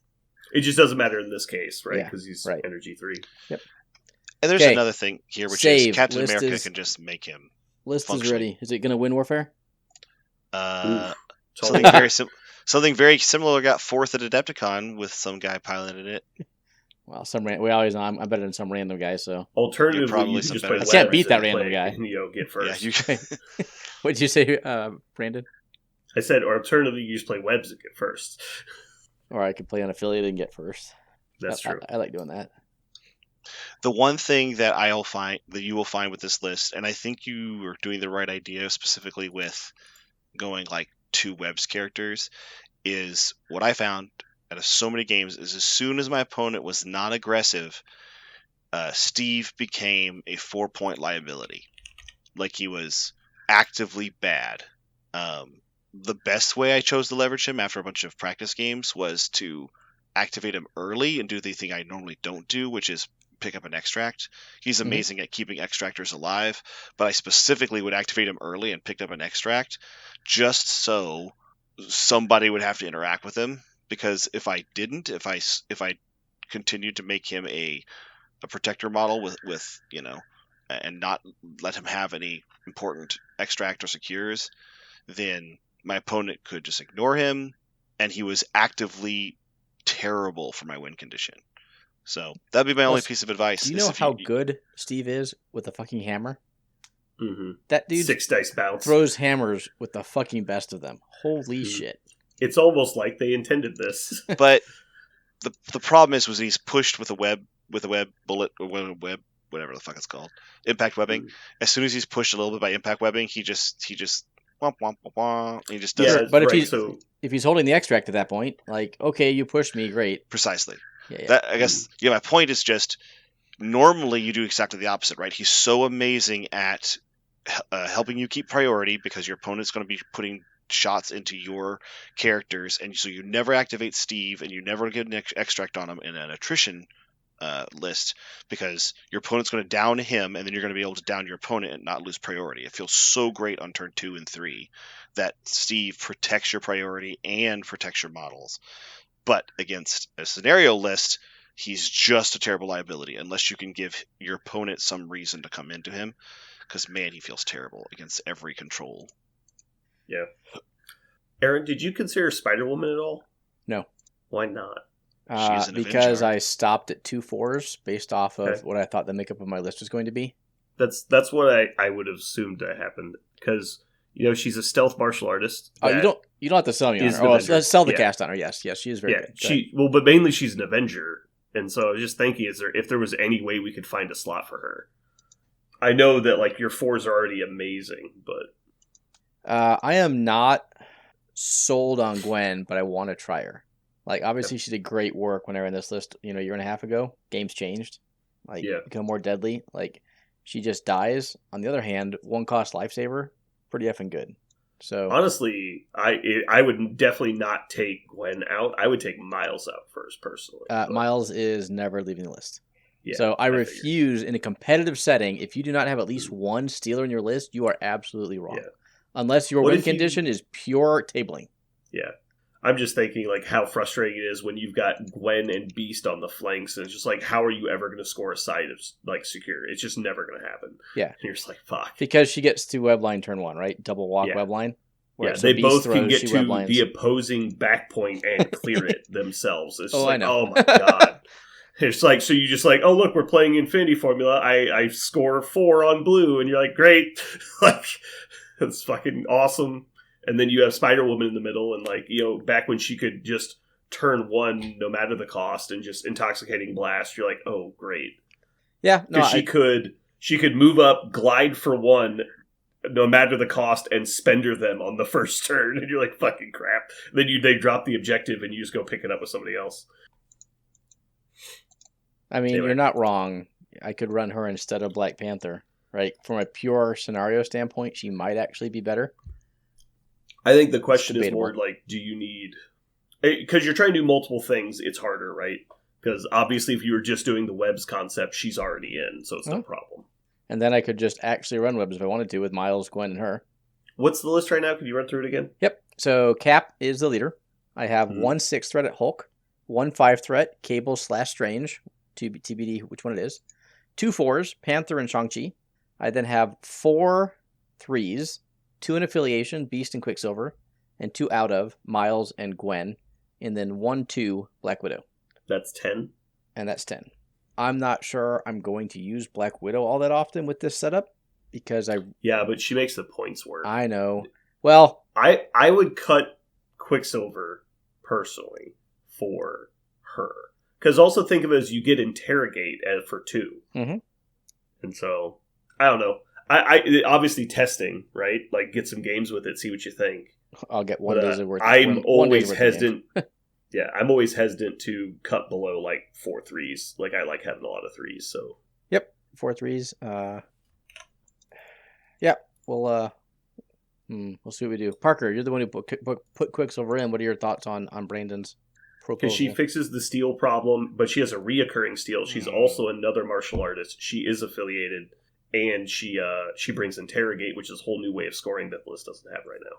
It just doesn't matter in this case, right? Because he's Energy 3. Yep. And there's another thing here, which is Captain America can just make him. List is ready. Is it going to win Warfare? Something very similar got 4th at Adepticon with some guy piloting it. Well, I'm better than some random guy, so. Alternatively, you just play I can't beat that random guy. And, get first. Yeah, what did you say, Brandon? I said, or alternatively, you just play webs and get first. Or I could play unaffiliated and get first. That's true. I like doing that. The one thing that you will find with this list, and I think you are doing the right idea specifically with going like 2 webs characters, is what I found out of so many games is as soon as my opponent was not aggressive, Steve became a 4-point liability. Like he was actively bad. The best way I chose to leverage him after a bunch of practice games was to activate him early and do the thing I normally don't do, which is pick up an extract. He's amazing at keeping extractors alive, but I specifically would activate him early and pick up an extract just so somebody would have to interact with him. Because if I didn't, if I continued to make him a protector model with and not let him have any important extract or secures, then my opponent could just ignore him, and he was actively terrible for my win condition. So that'd be my only piece of advice. Do you know how good Steve is with the fucking hammer? Mm-hmm. That dude 6 dice bounce throws hammers with the fucking best of them. Holy shit! It's almost like they intended this. But the problem is he's pushed with a web bullet or web whatever the fuck it's called, impact webbing. Mm-hmm. As soon as he's pushed a little bit by impact webbing, he just womp womp womp. He just does it. But if he's holding the extract at that point, like, okay, you pushed me, great. Precisely. Yeah. I guess my point is just normally you do exactly the opposite, right? He's so amazing at helping you keep priority because your opponent's going to be putting shots into your characters, and so you never activate Steve and you never get an extract on him in an attrition list because your opponent's going to down him, and then you're going to be able to down your opponent and not lose priority. It feels so great on turn 2 and 3 that Steve protects your priority and protects your models. But against a scenario list, he's just a terrible liability unless you can give your opponent some reason to come into him, because man, he feels terrible against every control. Yeah. Aaron, did you consider Spider-Woman at all? No. Why not? Because I stopped at 2 4s based off of what I thought the makeup of my list was going to be. That's what I would have assumed that happened, because she's a stealth martial artist. Oh, you don't have to sell me on her. Let's sell the cast on her. Yes, she is very good. But mainly she's an Avenger, and so I was just thinking, if there was any way we could find a slot for her. I know that like your 4s are already amazing, but I am not sold on Gwen, but I want to try her. Like, obviously, she did great work when I ran this list, a year and a half ago. Game's changed. Become more deadly. Like, she just dies. On the other hand, 1-cost lifesaver, pretty effing good. So honestly, I would definitely not take Gwen out. I would take Miles out first, personally. Miles is never leaving the list. Yeah, so I refuse, in a competitive setting, if you do not have at least one Stealer in your list, you are absolutely wrong. Yeah. Unless your win condition is pure tabling. Yeah. I'm just thinking, like, how frustrating it is when you've got Gwen and Beast on the flanks, and it's just like, how are you ever going to score a side of, like, secure? It's just never going to happen. Yeah. And you're just like, fuck. Because she gets to webline turn 1, right? Double walk webline. Yeah, they both can get to the opposing back point and clear it themselves. It's just like, oh my god. It's like, so you just like, oh look, we're playing Infinity Formula. I score 4 on blue, and you're like, great. Like, that's fucking awesome. And then you have Spider-Woman in the middle, and like, back when she could just turn 1 no matter the cost and just intoxicating blast, you're like, oh great. Yeah, no, she could move up, glide for 1, no matter the cost, and spender them on the first turn, and you're like, fucking crap. Then they drop the objective, and you just go pick it up with somebody else. I mean, Anyway. you're not wrong. I could run her instead of Black Panther, right? From a pure scenario standpoint, she might actually be better. I think the question is debatable. more like, do you need... Because you're trying to do multiple things, it's harder, right? Because obviously if you were just doing the webs concept, she's already in, so it's no problem. And then I could just actually run webs if I wanted to with Miles, Gwen, and her. What's the list right now? Could you run through it again? Yep. So Cap is the leader. I have 1 6 threat at Hulk, 1 5 threat, Cable/Strange, TBD which one it is, 2 4s, Panther and Shang-Chi. I then have 4 3s, 2 in affiliation, Beast and Quicksilver, and 2 out of, Miles and Gwen, and then 1 2, Black Widow. That's 10. And that's 10. I'm not sure I'm going to use Black Widow all that often with this setup because Yeah, but she makes the points work. I know. Well, I would cut Quicksilver personally for her. Because also think of it as you get Interrogate for 2. Mhm. And so, I don't know. I obviously testing, right? Like, get some games with it, see what you think. I'll get one But, day's worth. I'm always worth of hesitant. Yeah, I'm always hesitant to cut below like 4 3s. Like, I like having a lot of 3s. So Yep, 4 3s. Yeah, we'll see what we do. Parker, you're the one who put Quicksilver in. What are your thoughts on Brandon's proposal? because she fixes the steal problem, but she has a reoccurring steal. She's also another martial artist. She is affiliated, and she brings Interrogate, which is a whole new way of scoring that the list doesn't have right now.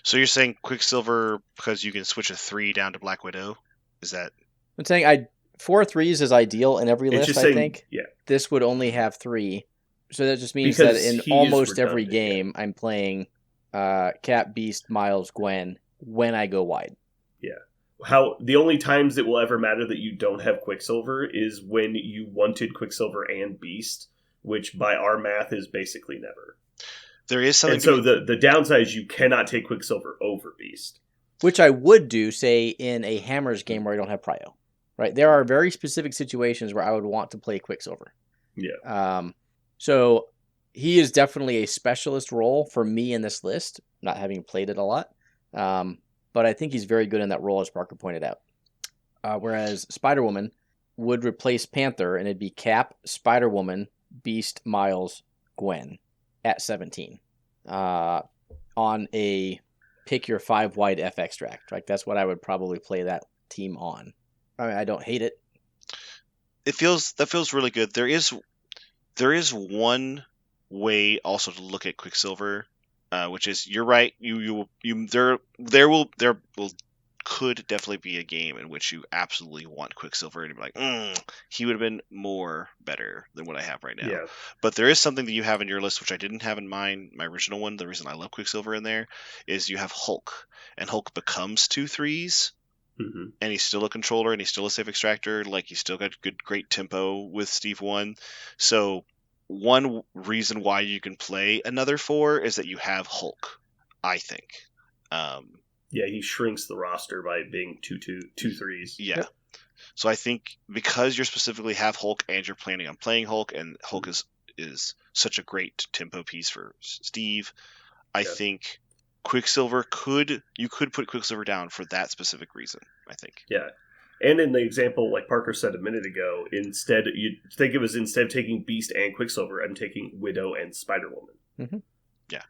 So you're saying Quicksilver because you can switch a 3 down to Black Widow? Is that... I'm saying 4 3s is ideal in every It's list, just I saying, think. yeah. This would only have 3. So that just means Because that in he is almost every redundant, game, I'm playing Cap, Beast, Miles, Gwen when I go wide. How the only times it will ever matter that you don't have Quicksilver is when you wanted Quicksilver and Beast, which by our math is basically never. There is something... And so the downside is you cannot take Quicksilver over Beast. Which I would do, say, in a Hammers game where I don't have Prio. Right? There are very specific situations where I would want to play Quicksilver. Yeah. So he is definitely a specialist role for me in this list, not having played it a lot. But I think he's very good in that role, as Parker pointed out. Whereas Spider-Woman would replace Panther, and it'd be Cap, Spider-Woman, Beast, Miles, Gwen at 17. On a pick your 5 wide F extract. Right? That's what I would probably play that team on. I mean, I don't hate it. That feels really good. There is one way also to look at Quicksilver, which is, you're right. There could definitely be a game in which you absolutely want Quicksilver and you're like, he would have been more better than what I have right now. Yeah. But there is something that you have in your list which I didn't have in mind. My original one, the reason I love Quicksilver in there, is you have Hulk, and Hulk becomes 2 3s. Mm-hmm. And he's still a controller, and he's still a safe extractor. Like, he's still got great tempo with Steve 1. So one reason why you can play another 4 is that you have Hulk, I think. Yeah, he shrinks the roster by being 2 3s. Yeah. Yep. So I think because you specifically have Hulk and you're planning on playing Hulk, and Hulk is such a great tempo piece for Steve, I think Quicksilver you could put Quicksilver down for that specific reason, I think. Yeah. And in the example, like Parker said a minute ago, instead of taking Beast and Quicksilver, I'm taking Widow and Spider-Woman. Mm-hmm. Yeah.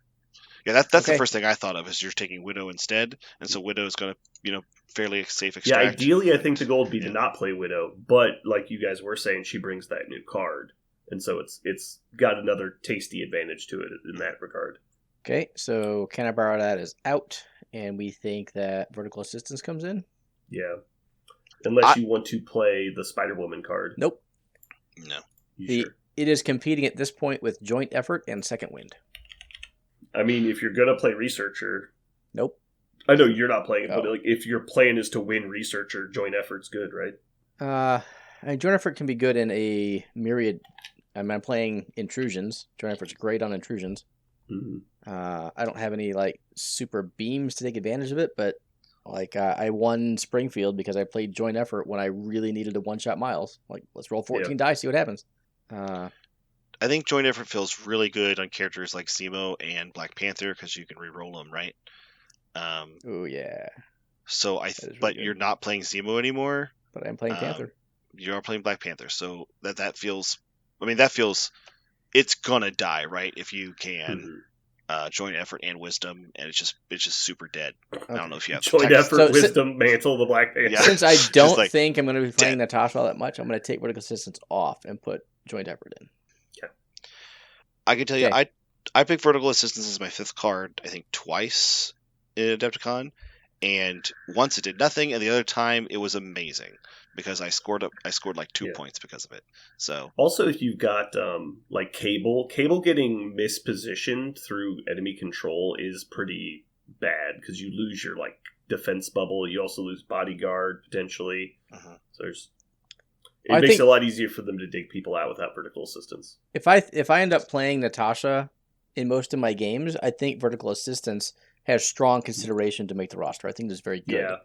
Yeah, that's okay. The first thing I thought of, is you're taking Widow instead, and so Widow is going to, fairly safe extract. Yeah, ideally I think the goal would be to not play Widow, but like you guys were saying, she brings that new card. And so it's got another tasty advantage to it in that regard. Okay, so Can I Borrow That is out, and we think that Vertical Assistance comes in? Yeah. Unless you want to play the Spider-Woman card. Nope. No. Sure? It is competing at this point with Joint Effort and Second Wind. I mean, if you're going to play Researcher... Nope. I know you're not playing it, but like, if your plan is to win Researcher, Joint Effort's good, right? Joint Effort can be good in a myriad... I'm playing Intrusions. Joint Effort's great on Intrusions. Mm-hmm. I don't have any super beams to take advantage of it, but I won Springfield because I played Joint Effort when I really needed to one-shot Miles. Let's roll 14 dice, see what happens. I think joint effort feels really good on characters like Zemo and Black Panther because you can re-roll them, right? Oh yeah, So that is really but good. you're not playing Zemo anymore. But I'm playing Panther. You are playing Black Panther, so that feels. I mean, that feels. It's gonna die, right? If you can joint effort and wisdom, and it's just super dead. Okay. I don't know if you have the Joint text. effort, wisdom, mantle, the Black Panther. Yeah. Since I Just don't like think I'm going to be playing dead. Natasha all that much, I'm going to take vertical assistance off and put joint effort in. I can tell you, Okay. I picked vertical assistance as my 5th card. I think twice in Adepticon, and once it did nothing, and the other time it was amazing because I scored like 2 points because of it. So also, if you've got like cable getting mispositioned through enemy control is pretty bad because you lose your like defense bubble. You also lose bodyguard potentially. So it makes it a lot easier for them to dig people out without vertical assistance. If I end up playing Natasha in most of my games, I think vertical assistance has strong consideration to make the roster. I think this is very good. Yeah.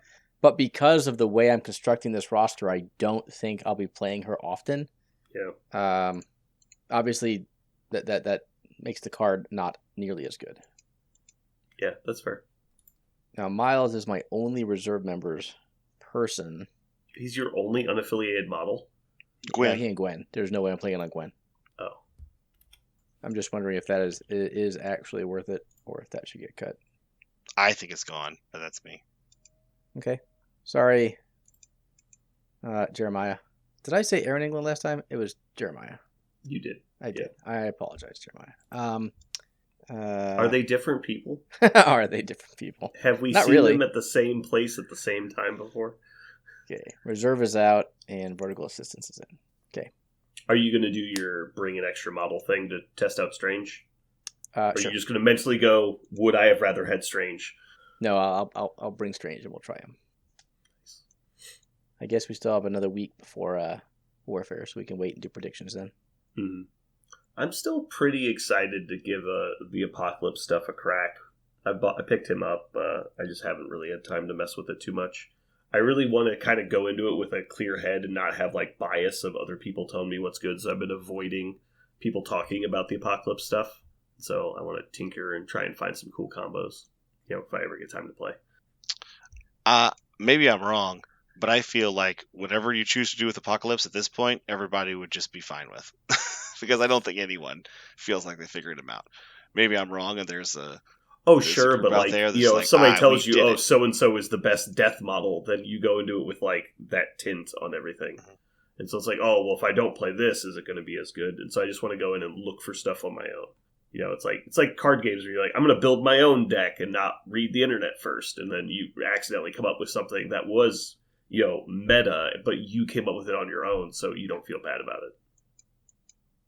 But because of the way I'm constructing this roster, I don't think I'll be playing her often. Yeah. Obviously, that makes the card not nearly as good. Yeah, that's fair. Now, Miles is my only reserve members person. He's your only unaffiliated model? Gwen. He and Gwen. There's no way I'm playing on Gwen. Oh. I'm just wondering if that is actually worth it or if that should get cut. I think it's gone, but that's me. Okay. Sorry, Jeremiah. Did I say Aaron England last time? It was Jeremiah. You did. I did. I apologize, Jeremiah. Are they different people? Are they different people? Have we Not seen really. them at the same place at the same time before? Okay. Reserve is out and vertical assistance is in. Okay. Are you going to do your bring an extra model thing to test out Strange? Or are Sure. you just going to mentally go, would I have rather had Strange? No, I'll bring Strange and we'll try him. I guess we still have another week before Warfare, so we can wait and do predictions then. Mm-hmm. I'm still pretty excited to give the Apocalypse stuff a crack. I picked him up. I just haven't really had time to mess with it too much. I really want to kind of go into it with a clear head and not have like bias of other people telling me what's good. So I've been avoiding people talking about the Apocalypse stuff. So I want to tinker and try and find some cool combos, if I ever get time to play. Maybe I'm wrong, but I feel like whatever you choose to do with Apocalypse at this point, everybody would just be fine with. Because I don't think anyone feels like they figured him out. Maybe I'm wrong and there's a sure, but like, there if somebody tells you, so-and-so is the best death model, then you go into it with like that tint on everything. Mm-hmm. And so it's like, oh, well, if I don't play this, is it going to be as good? And so I just want to go in and look for stuff on my own. It's like card games where you're like, I'm going to build my own deck and not read the internet first. And then you accidentally come up with something that was, meta, but you came up with it on your own, so you don't feel bad about it.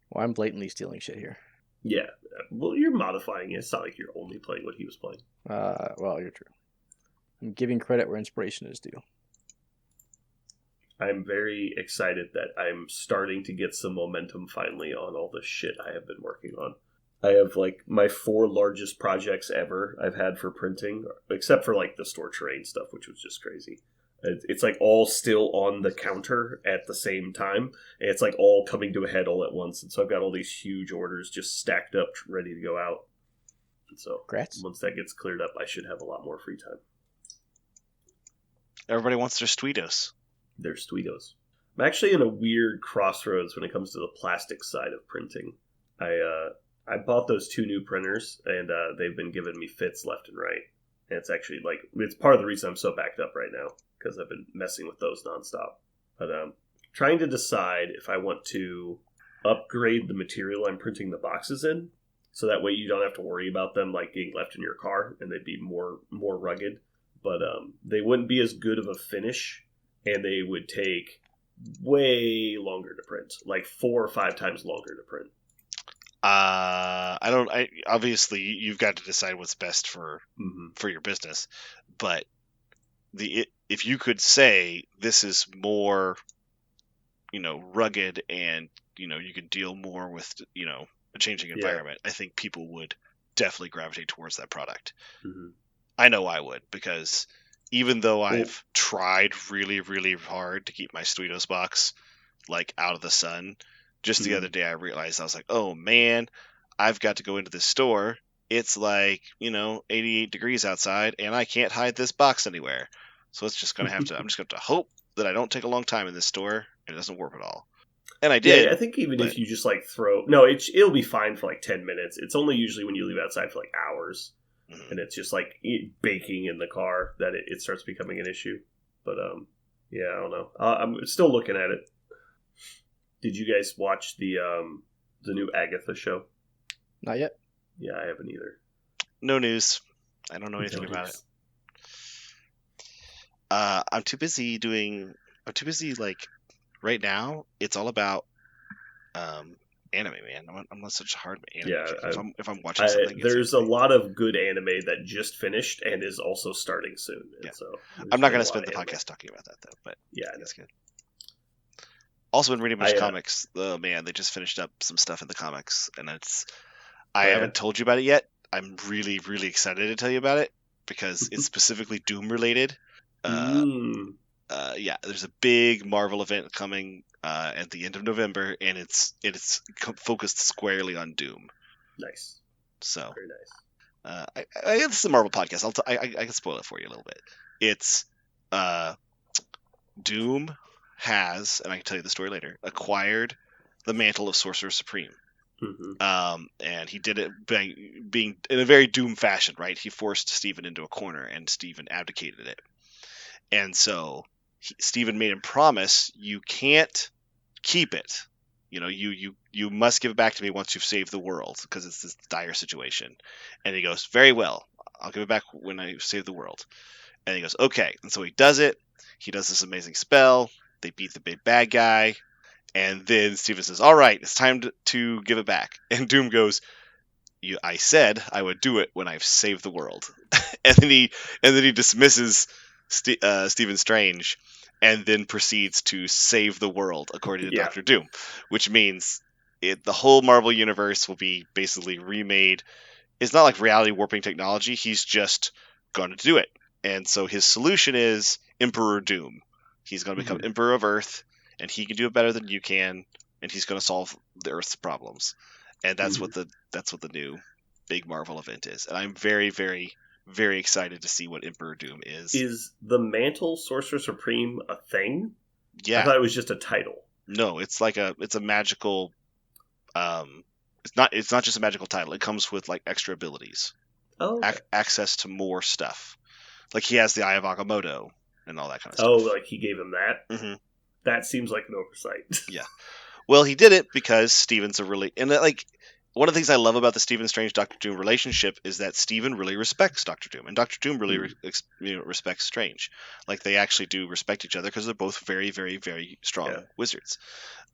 Well, I'm blatantly stealing shit here. Yeah. Well, you're modifying it. It's not like you're only playing what he was playing. Well, you're true. I'm giving credit where inspiration is due. I'm very excited that I'm starting to get some momentum finally on all the shit I have been working on. I have like my 4 largest projects ever I've had for printing, except for like the store terrain stuff, which was just crazy. It's like all still on the counter at the same time. And it's like all coming to a head all at once. And so I've got all these huge orders just stacked up, ready to go out. And so once that gets cleared up, I should have a lot more free time. Everybody wants their Sweetos. Their Sweetos. I'm actually in a weird crossroads when it comes to the plastic side of printing. I bought those 2 new printers, and they've been giving me fits left and right. And it's actually like, it's part of the reason I'm so backed up right now, because I've been messing with those nonstop. But trying to decide if I want to upgrade the material I'm printing the boxes in, so that way you don't have to worry about them like getting left in your car, and they'd be more rugged. But they wouldn't be as good of a finish, and they would take way longer to print, like 4 or 5 times longer to print. Obviously you've got to decide what's best for your business, but if you could say this is more, rugged and, you can deal more with, a changing environment, I think people would definitely gravitate towards that product. Mm-hmm. I know I would, because even though I've tried really, really hard to keep my Sweetos box like out of the sun, just the other day I realized, I was like, oh man, I've got to go into this store. It's like, 88 degrees outside, and I can't hide this box anywhere. So it's just gonna have to. I'm just gonna have to hope that I don't take a long time in this store and it doesn't warp at all. And I did. Yeah, I think even but- if you just like it'll be fine for like 10 minutes. It's only usually when you leave outside for like hours, Mhm. and it's just like baking in the car that it starts becoming an issue. But yeah, I don't know. I'm still looking at it. Did you guys watch the new Agatha show? Not yet. Yeah, I haven't either. No news. I don't know anything No about news. it. I'm too busy like right now. It's all about anime, man. I'm not such a hard anime. Yeah, fan. If I'm watching something, there's a lot of good anime that just finished and is also starting soon. And Yeah. so I'm not going to spend the podcast talking about that though. But Yeah, it's good. Also, been reading a bunch of I, comics. Oh man, they just finished up some stuff in the comics, and I yeah. haven't told you about it yet. I'm really, really excited to tell you about it because it's specifically Doom related. Yeah, there's a big Marvel event coming at the end of November, and it's focused squarely on Doom. Nice. So Very nice. this is a Marvel podcast. I can spoil it for you a little bit. It's Doom has, and I can tell you the story later, acquired the mantle of Sorcerer Supreme. Mm-hmm. And he did it being in a very Doom fashion, right? He forced Stephen into a corner, and Stephen abdicated it. And so Stephen made him promise, you can't keep it. You must give it back to me once you've saved the world, because it's this dire situation. And he goes, very well, I'll give it back when I save the world. And he goes, okay. And so he does it. He does this amazing spell. They beat the big bad guy. And then Stephen says, all right, it's time to give it back. And Doom goes, I said I would do it when I've saved the world. and then he dismisses Stephen Strange, and then proceeds to save the world according to Dr. Doom, which means the whole Marvel universe will be basically remade. It's not like reality warping technology. He's just going to do it. And so his solution is Emperor Doom. He's going to become Emperor of Earth, and he can do it better than you can, and he's going to solve the Earth's problems. And that's what the new big Marvel event is. And I'm very, very, very excited to see what Emperor Doom is. Is the mantle Sorcerer Supreme a thing? Yeah. I thought it was just a title. No, it's a magical. It's not just a magical title. It comes with like extra abilities. Oh. Okay. Access to more stuff. Like he has the Eye of Agamotto and all that kind of stuff. Oh, like he gave him that? Mm-hmm. That seems like an oversight. Yeah. Well, he did it because Stephen's one of the things I love about the Stephen Strange Dr. Doom relationship is that Stephen really respects Dr. Doom, and Dr. Doom really respects Strange. Like they actually do respect each other because they're both very, very, very strong wizards,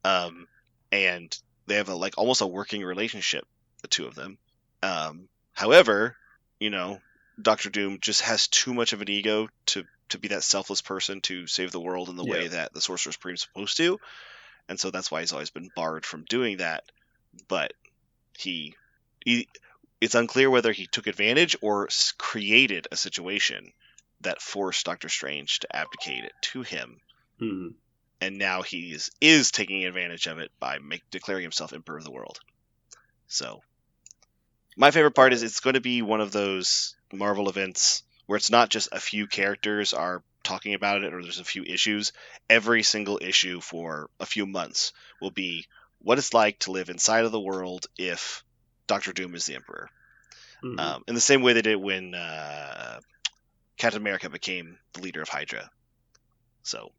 and they have almost a working relationship, the two of them. However, Dr. Doom just has too much of an ego to be that selfless person to save the world in the way that the Sorcerer Supreme is supposed to, and so that's why he's always been barred from doing that. But it's unclear whether he took advantage or created a situation that forced Doctor Strange to abdicate it to him. Mm-hmm. And now he is taking advantage of it by declaring himself Emperor of the world. So my favorite part is it's going to be one of those Marvel events where it's not just a few characters are talking about it or there's a few issues. Every single issue for a few months will be what it's like to live inside of the world if Dr. Doom is the Emperor. Mm-hmm. In the same way they did when Captain America became the leader of Hydra. So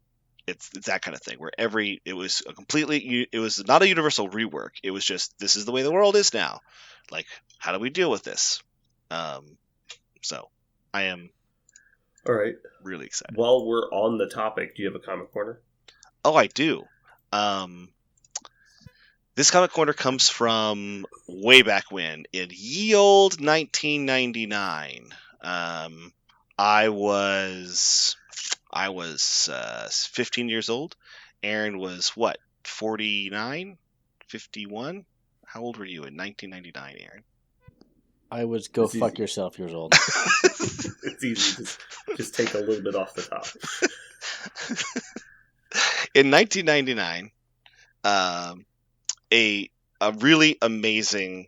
it's that kind of thing where it was not a universal rework. It was just, this is the way the world is now. Like, how do we deal with this? So I am all right, really excited. While we're on the topic, do you have a comic corner? Oh, I do. This comic corner comes from way back when, in ye old 1999. I was 15 years old. Aaron was what, 49, 51? How old were you in 1999, Aaron? I was go It's fuck easy. yourself years old. It's easy. Just take a little bit off the top. In 1999, a really amazing,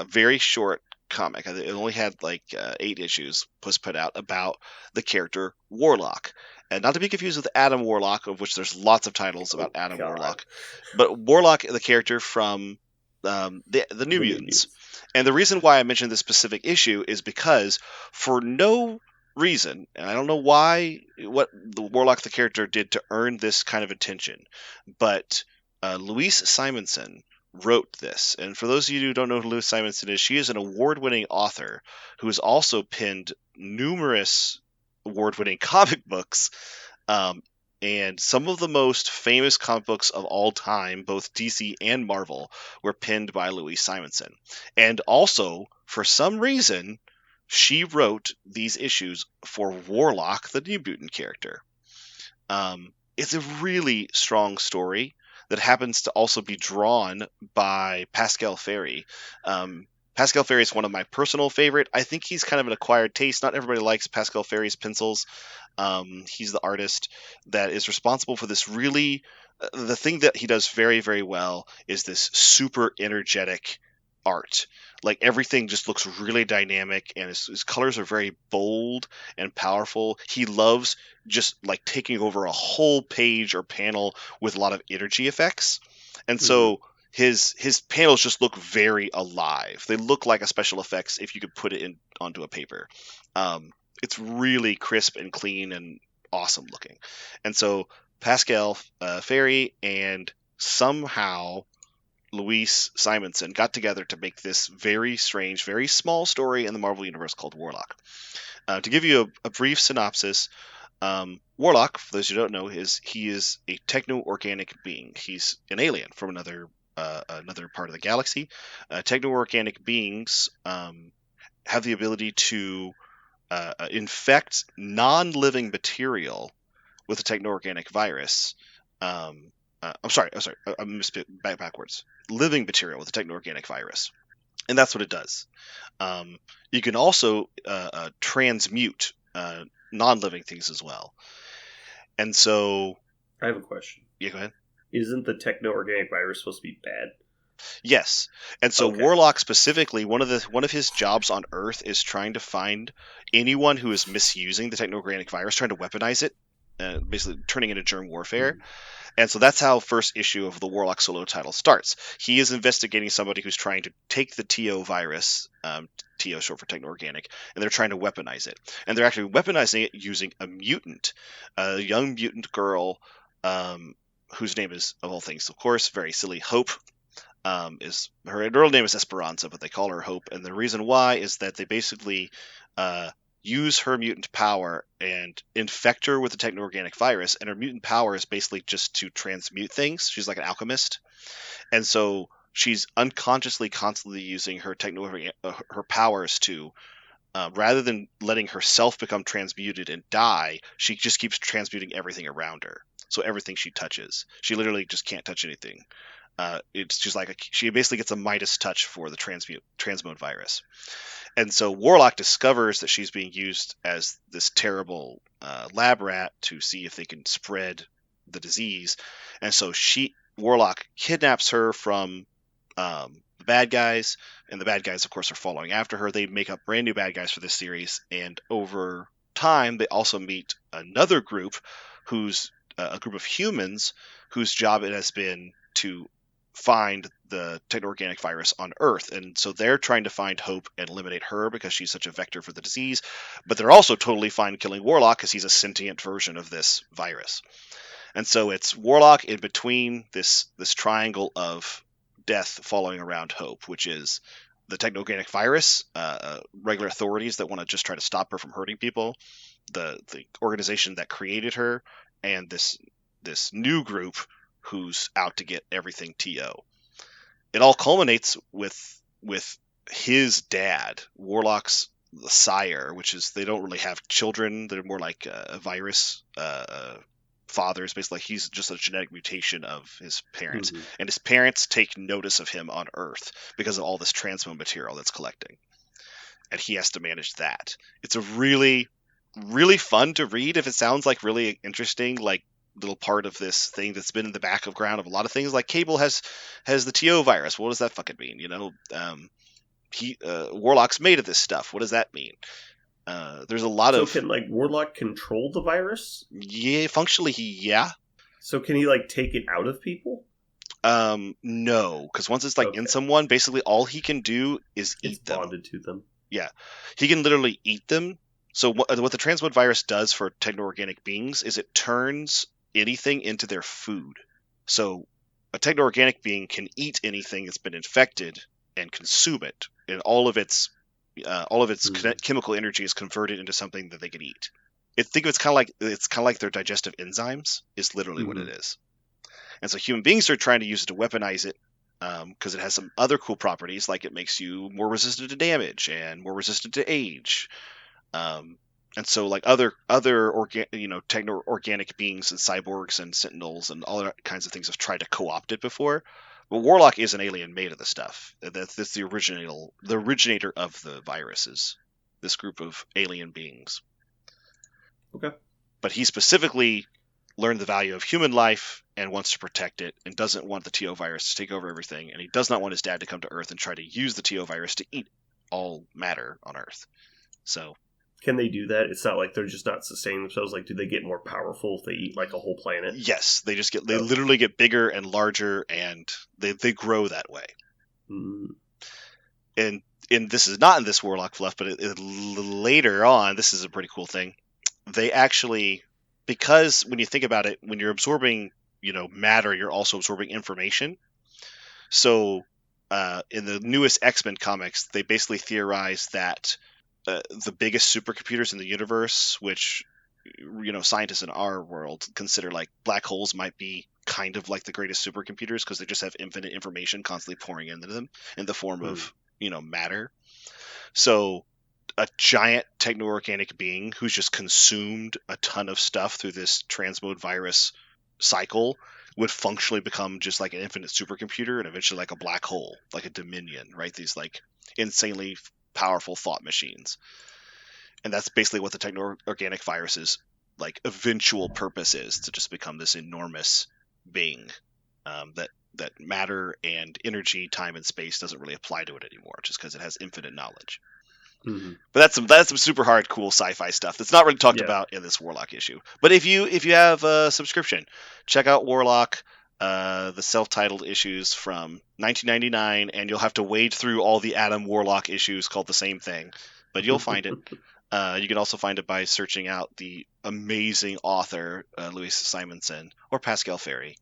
very short comic. It only had like 8 issues was put out about the character Warlock. And not to be confused with Adam Warlock, of which there's lots of titles about Adam God. Warlock. But Warlock, the character from the New Mutants. And the reason why I mentioned this specific issue is because for no reason, and I don't know what the Warlock the character did to earn this kind of attention, but Louise Simonson wrote this. And for those of you who don't know who Louise Simonson is, she is an award-winning author who has also penned numerous award-winning comic books. And some of the most famous comic books of all time, both DC and Marvel, were penned by Louise Simonson. And also, for some reason, she wrote these issues for Warlock, the New Mutant character. It's a really strong story that happens to also be drawn by Pascal Ferry. Pascal Ferry is one of my personal favorite. I think he's kind of an acquired taste. Not everybody likes Pascal Ferry's pencils. He's the artist that is responsible for this really... the thing that he does very, very well is this super energetic art. Like, everything just looks really dynamic, and his colors are very bold and powerful. He loves just, like, taking over a whole page or panel with a lot of energy effects. And so his panels just look very alive. They look like a special effects if you could put it onto a paper. It's really crisp and clean and awesome looking. And so Pascal Ferry and somehow Louise Simonson got together to make this very strange, very small story in the Marvel Universe called Warlock. To give you a brief synopsis, Warlock, for those who don't know, he is a techno-organic being. He's an alien from another part of the galaxy. Techno-organic beings have the ability to infect non-living material with a techno-organic virus. I'm sorry. I missed it backwards. Living material with a techno-organic virus. And that's what it does. You can also transmute non-living things as well. And so... I have a question. Yeah, go ahead. Isn't the techno-organic virus supposed to be bad? Yes. And so Warlock specifically, one of his jobs on Earth is trying to find anyone who is misusing the techno-organic virus, trying to weaponize it, basically turning into germ warfare. And so that's how first issue of the Warlock solo title starts. He is investigating somebody who's trying to take the TO virus, TO short for techno-organic, and they're trying to weaponize it. And they're actually weaponizing it using a mutant, a young mutant girl, whose name is, of all things, of course, very silly, Hope. Is her real name is Esperanza, but they call her Hope. And the reason why is that they basically use her mutant power and infect her with the techno-organic virus, and her mutant power is basically just to transmute things. She's like an alchemist, and so she's unconsciously constantly using her her powers to, rather than letting herself become transmuted and die, she just keeps transmuting everything around her. So everything she touches, she literally just can't touch anything. It's just like she basically gets a Midas touch for the transmode virus. And so Warlock discovers that she's being used as this terrible lab rat to see if they can spread the disease. And so Warlock kidnaps her from the bad guys, and the bad guys, of course, are following after her. They make up brand new bad guys for this series, and over time, they also meet another group who's a group of humans whose job it has been to find the techno-organic virus on Earth. And so they're trying to find Hope and eliminate her because she's such a vector for the disease. But they're also totally fine killing Warlock because he's a sentient version of this virus. And so it's Warlock in between this triangle of death following around Hope, which is the techno-organic virus, regular authorities that want to just try to stop her from hurting people, the organization that created her, and this new group who's out to get everything TO. It all culminates with his dad, Warlock's the sire, which is they don't really have children. They're more like a virus fathers. Basically, he's just a genetic mutation of his parents. Mm-hmm. And his parents take notice of him on Earth because of all this transmode material that's collecting. And he has to manage that. It's a really, really fun to read if it sounds like really interesting, like little part of this thing that's been in the background of a lot of things. Like Cable has the TO virus. What does that fucking mean? You know, Warlock's made of this stuff. What does that mean? There's a lot of. So can like Warlock control the virus? Yeah, functionally, yeah. So can he like take it out of people? No, because once it's like in someone, basically all he can do is eat them. It's bonded to them. Yeah, he can literally eat them. So what the transmode virus does for techno-organic beings is it turns anything into their food. So a techno-organic being can eat anything that's been infected and consume it, and all of its chemical energy is converted into something that they can eat. Think of it's kind of like their digestive enzymes is literally what it is. And so human beings are trying to use it to weaponize it because it has some other cool properties, like it makes you more resistant to damage and more resistant to age. And so like other techno-organic beings and cyborgs and sentinels and all that kinds of things have tried to co-opt it before. But Warlock is an alien made of the stuff. That's the originator of the viruses. This group of alien beings. Okay. But he specifically learned the value of human life and wants to protect it and doesn't want the TO virus to take over everything. And he does not want his dad to come to Earth and try to use the TO virus to eat all matter on Earth. So. Can they do that? It's not like they're just not sustaining themselves. Like, do they get more powerful if they eat like a whole planet? Yes, they literally get bigger and larger, and they grow that way. And this is not in this Warlock fluff, but later on, this is a pretty cool thing. They actually, because when you think about it, when you're absorbing, matter, you're also absorbing information. So, in the newest X-Men comics, they basically theorize that the biggest supercomputers in the universe, which scientists in our world consider like black holes, might be kind of like the greatest supercomputers because they just have infinite information constantly pouring into them in the form of matter. So a giant techno-organic being who's just consumed a ton of stuff through this transmode virus cycle would functionally become just like an infinite supercomputer and eventually like a black hole, like a Dominion, right? These like insanely powerful thought machines. And that's basically what the techno-organic virus's like eventual purpose is, to just become this enormous being that matter and energy, time and space doesn't really apply to it anymore, just because it has infinite knowledge. But that's some super hard, cool sci-fi stuff that's not really talked about in this Warlock issue. But if you have a subscription, check out Warlock, the self-titled issues from 1999, and you'll have to wade through all the Adam Warlock issues called the same thing, but you'll find it. You can also find it by searching out the amazing author, Louise Simonson, or Pascal Ferry,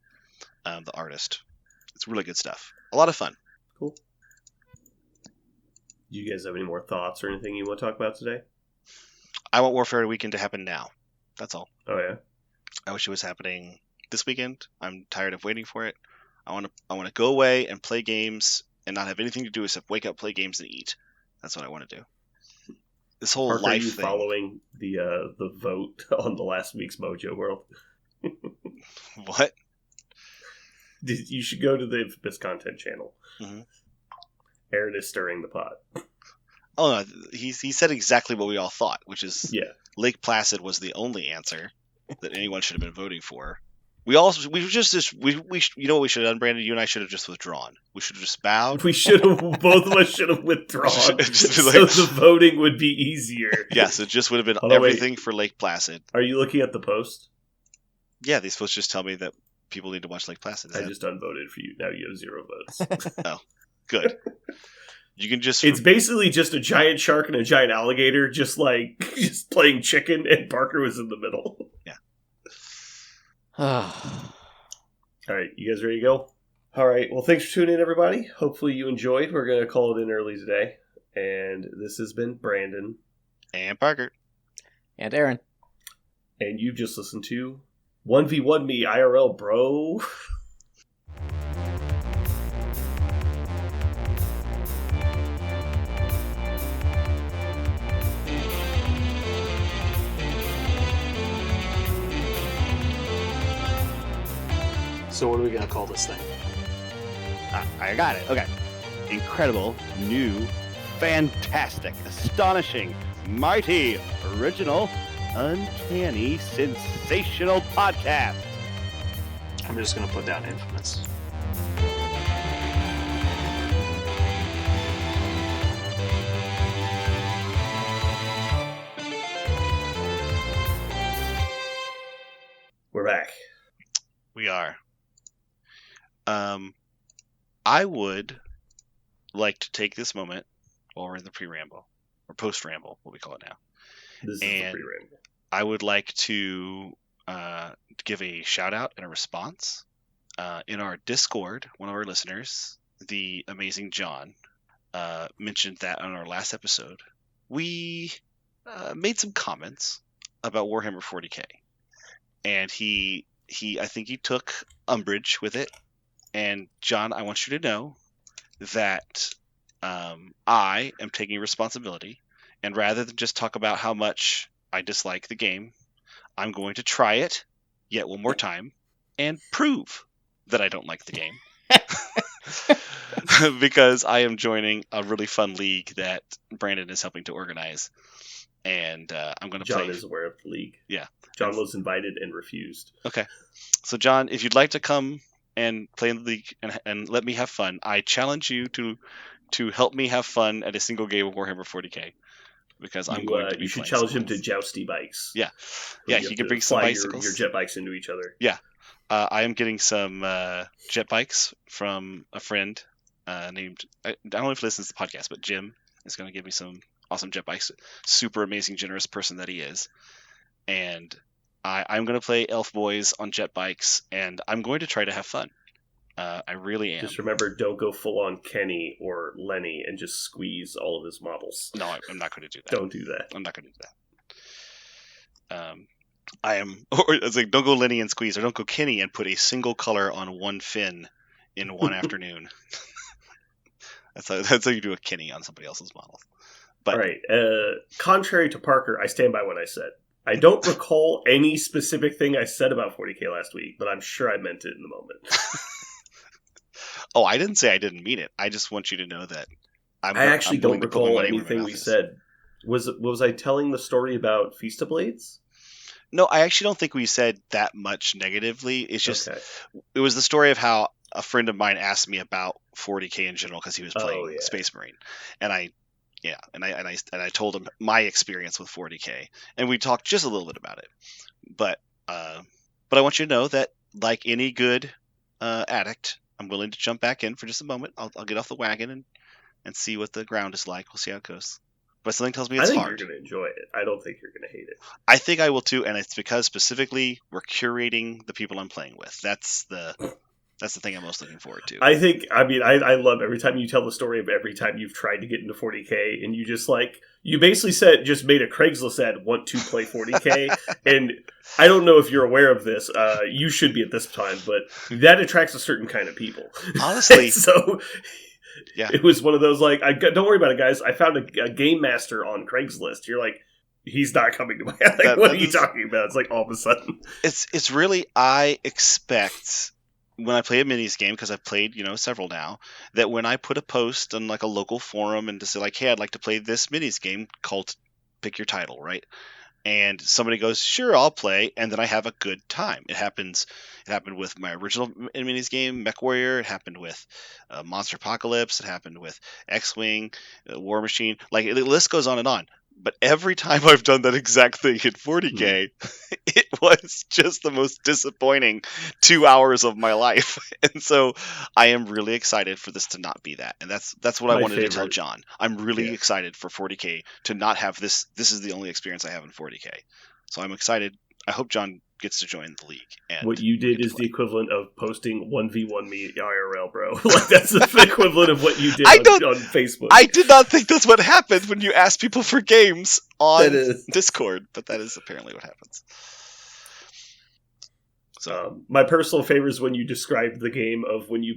the artist. It's really good stuff. A lot of fun. Cool. Do you guys have any more thoughts or anything you want to talk about today? I want Warfare Weekend to happen now. That's all. Oh, yeah? I wish it was happening this weekend. I'm tired of waiting for it. I want to go away and play games and not have anything to do except wake up, play games, and eat. That's what I want to do. This whole Parker, life are you thing. Following the vote on the last week's Mojo World? What? You should go to the Infamous Content channel. Aaron is stirring the pot. Oh no, he said exactly what we all thought, which is Lake Placid was the only answer that anyone should have been voting for. You know what we should have done, Brandon? You and I should have just withdrawn. We should have just bowed. Both of us should have withdrawn, so the voting would be easier. Yes, it just would have been everything for Lake Placid. Are you looking at the post? Yeah, they're supposed to just tell me that people need to watch Lake Placid. I just unvoted for you. Now you have 0 votes. Oh, good. You can just... It's basically just a giant shark and a giant alligator just playing chicken, and Parker was in the middle. Yeah. All right, you guys ready to go? All right, well, thanks for tuning in, everybody. Hopefully you enjoyed. We're going to call it in early today. And this has been Brandon. And Parker. And Aaron. And you've just listened to 1v1 Me IRL Bro. So what are we going to call this thing? I got it. Okay. Incredible, new, fantastic, astonishing, mighty, original, uncanny, sensational podcast. I'm just gonna put down Infamous. We're back. We are. I would like to take this moment while we're in the pre-ramble, or post-ramble, what we call it now. This is the pre-ramble. I would like to give a shout-out and a response. In our Discord, one of our listeners, the amazing John, mentioned that on our last episode, we made some comments about Warhammer 40k. And I think he took umbrage with it. And John, I want you to know that I am taking responsibility. And rather than just talk about how much I dislike the game, I'm going to try it yet one more time and prove that I don't like the game. Because I am joining a really fun league that Brandon is helping to organize. And I'm going to play. John is aware of the league. Yeah. John was invited and refused. Okay. So, John, if you'd like to come and play in the league and let me have fun, I challenge you to help me have fun at a single game of Warhammer 40k. Because I'm going to be. You should challenge him to jousty bikes. Yeah. Yeah, he can bring some bicycles. Your jet bikes into each other. Yeah. I am getting some jet bikes from a friend named. I don't know if he listens to the podcast, but Jim is going to give me some awesome jet bikes. Super amazing, generous person that he is. And I'm going to play Elf Boys on jet bikes, and I'm going to try to have fun. I really am. Just remember, don't go full on Kenny or Lenny and just squeeze all of his models. No, I'm not going to do that. Don't do that. I'm not going to do that. I am, or it's like, don't go Lenny and squeeze, or don't go Kenny and put a single color on one fin in one afternoon. That's how you do a Kenny on somebody else's model. But, all right. Contrary to Parker, I stand by what I said. I don't recall any specific thing I said about 40k last week, but I'm sure I meant it in the moment. Oh, I didn't say I didn't mean it. I just want you to know that I actually don't recall anything we said. Was I telling the story about Feast of Blades? No, I actually don't think we said that much negatively. It's just, It was the story of how a friend of mine asked me about 40k in general because he was playing Space Marine, and I told him my experience with 40k, and we talked just a little bit about it. But I want you to know that, like any good addict, I'm willing to jump back in for just a moment. I'll get off the wagon and see what the ground is like. We'll see how it goes. But something tells me it's hard. I think you're going to enjoy it. I don't think you're going to hate it. I think I will too, and it's because specifically we're curating the people I'm playing with. That's the thing I'm most looking forward to. I love every time you tell the story of every time you've tried to get into 40k, and you basically just made a Craigslist ad, want to play 40k, and I don't know if you're aware of this. You should be at this time, but that attracts a certain kind of people. Honestly, so. Yeah. It was one of those, don't worry about it, guys. I found a game master on Craigslist. You're like, he's not coming to my house. What are you talking about? It's like all of a sudden. It's really, I expect when I play a minis game, because I've played, several now, that when I put a post on like a local forum and to say like, hey, I'd like to play this minis game called Pick Your Title, right? And somebody goes, sure, I'll play, and then I have a good time. It happened with my original minis game, Mech Warrior. It happened with Monster Apocalypse. It happened with X-Wing, War Machine. Like, the list goes on and on. But every time I've done that exact thing in 40k, it was just the most disappointing 2 hours of my life. And so I am really excited for this to not be that. And that's what I wanted to tell John. I'm really excited for 40k to not have this. This is the only experience I have in 40k. So I'm excited. I hope John gets to join the league. And what you did is the equivalent of posting 1v1 me IRL, bro. Like, that's the equivalent of what you did on Facebook. I did not think that's what happened when you ask people for games on Discord, but that is apparently what happens. So my personal favorite is when you described the game of when you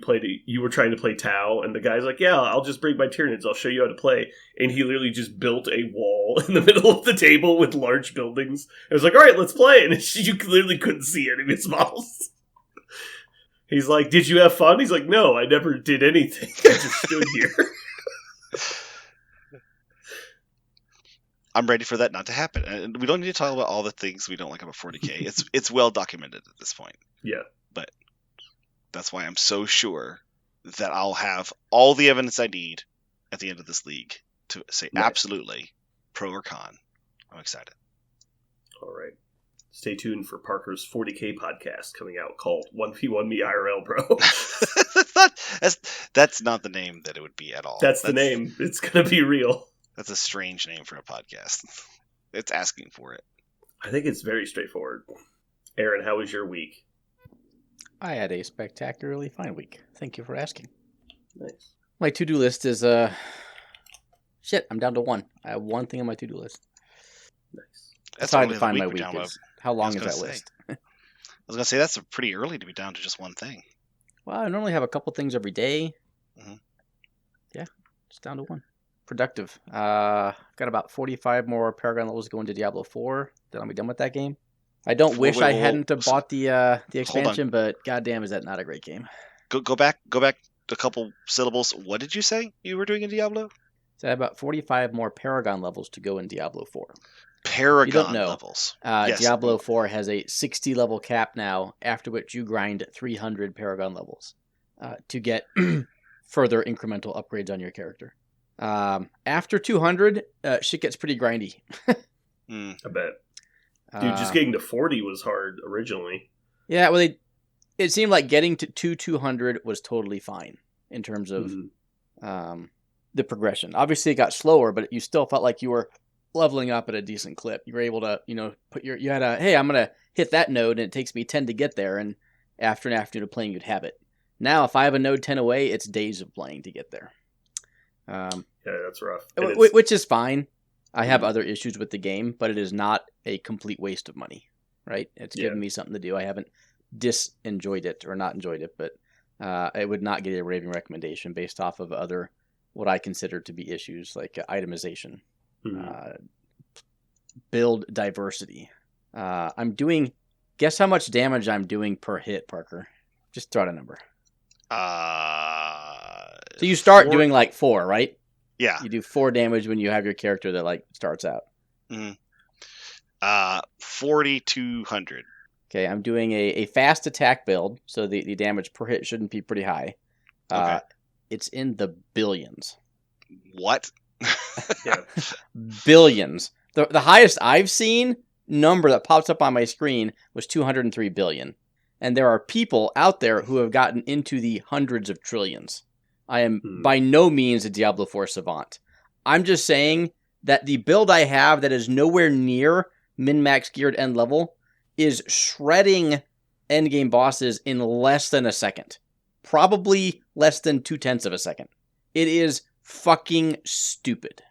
were trying to play Tau, and the guy's like, yeah, I'll just bring my Tyranids, I'll show you how to play. And he literally just built a wall in the middle of the table with large buildings. I was like, all right, let's play. And you clearly couldn't see any of his models. He's like, did you have fun? He's like, no, I never did anything. I just stood here. I'm ready for that not to happen. And we don't need to talk about all the things we don't like about 40k. It's well documented at this point. Yeah. But That's why I'm so sure that I'll have all the evidence I need at the end of this league to say Nice. absolutely pro or con. I'm excited. All right. Stay tuned for Parker's 40K podcast coming out called 1v1 Me IRL Bro. that's not the name that it would be at all. That's the name. It's going to be real. That's a strange name for a podcast. It's asking for it. I think it's very straightforward. Aaron, how was your week? I had a spectacularly fine week. Thank you for asking. Nice. My to-do list is shit. I'm down to one. I have one thing on my to-do list. Nice. That's how I only the define my week week. we're down Is how long is gonna that say. list? I was gonna say that's pretty early to be down to just one thing. Well, I normally have a couple things every day. Mhm. Yeah, just down to one. Productive. Got about 45 more Paragon levels going to Diablo 4. Then I'll be done with that game. I don't wish I hadn't have bought the expansion, but goddamn, is that not a great game? Go back a couple syllables. What did you say you were doing in Diablo? So I have about 45 more Paragon levels to go in Diablo 4. Paragon know. levels. Yes. Diablo 4 has a 60 level cap now, after which you grind 300 Paragon levels to get further incremental upgrades on your character. After 200, shit gets pretty grindy. I bet. Dude, just getting to 40 was hard originally. Yeah, well, it seemed like getting to 200 was totally fine in terms of the progression. Obviously, it got slower, but you still felt like you were leveling up at a decent clip. You were able to, you had a, hey, I'm going to hit that node, and it takes me 10 to get there, and after an afternoon of playing, you'd have it. Now, if I have a node 10 away, it's days of playing to get there. Yeah, that's rough. Which is fine. I have other issues with the game, but it is not a complete waste of money, right? It's given me something to do. I haven't disenjoyed it or not enjoyed it, but I would not get a raving recommendation based off of other what I consider to be issues like itemization, build diversity. I'm doing. Guess how much damage I'm doing per hit, Parker? Just throw out a number. So you start doing like 4, right? Yeah. You do 4 damage when you have your character that like starts out. 4,200. Okay, I'm doing a fast attack build, so the damage per hit shouldn't be pretty high. Okay. It's in the billions. What? Yeah. Billions. The highest I've seen number that pops up on my screen was 203 billion. And there are people out there who have gotten into the hundreds of trillions. I am by no means a Diablo 4 savant. I'm just saying that the build I have that is nowhere near min-max geared end level is shredding endgame bosses in less than a second. Probably less than 0.2 of a second. It is fucking stupid.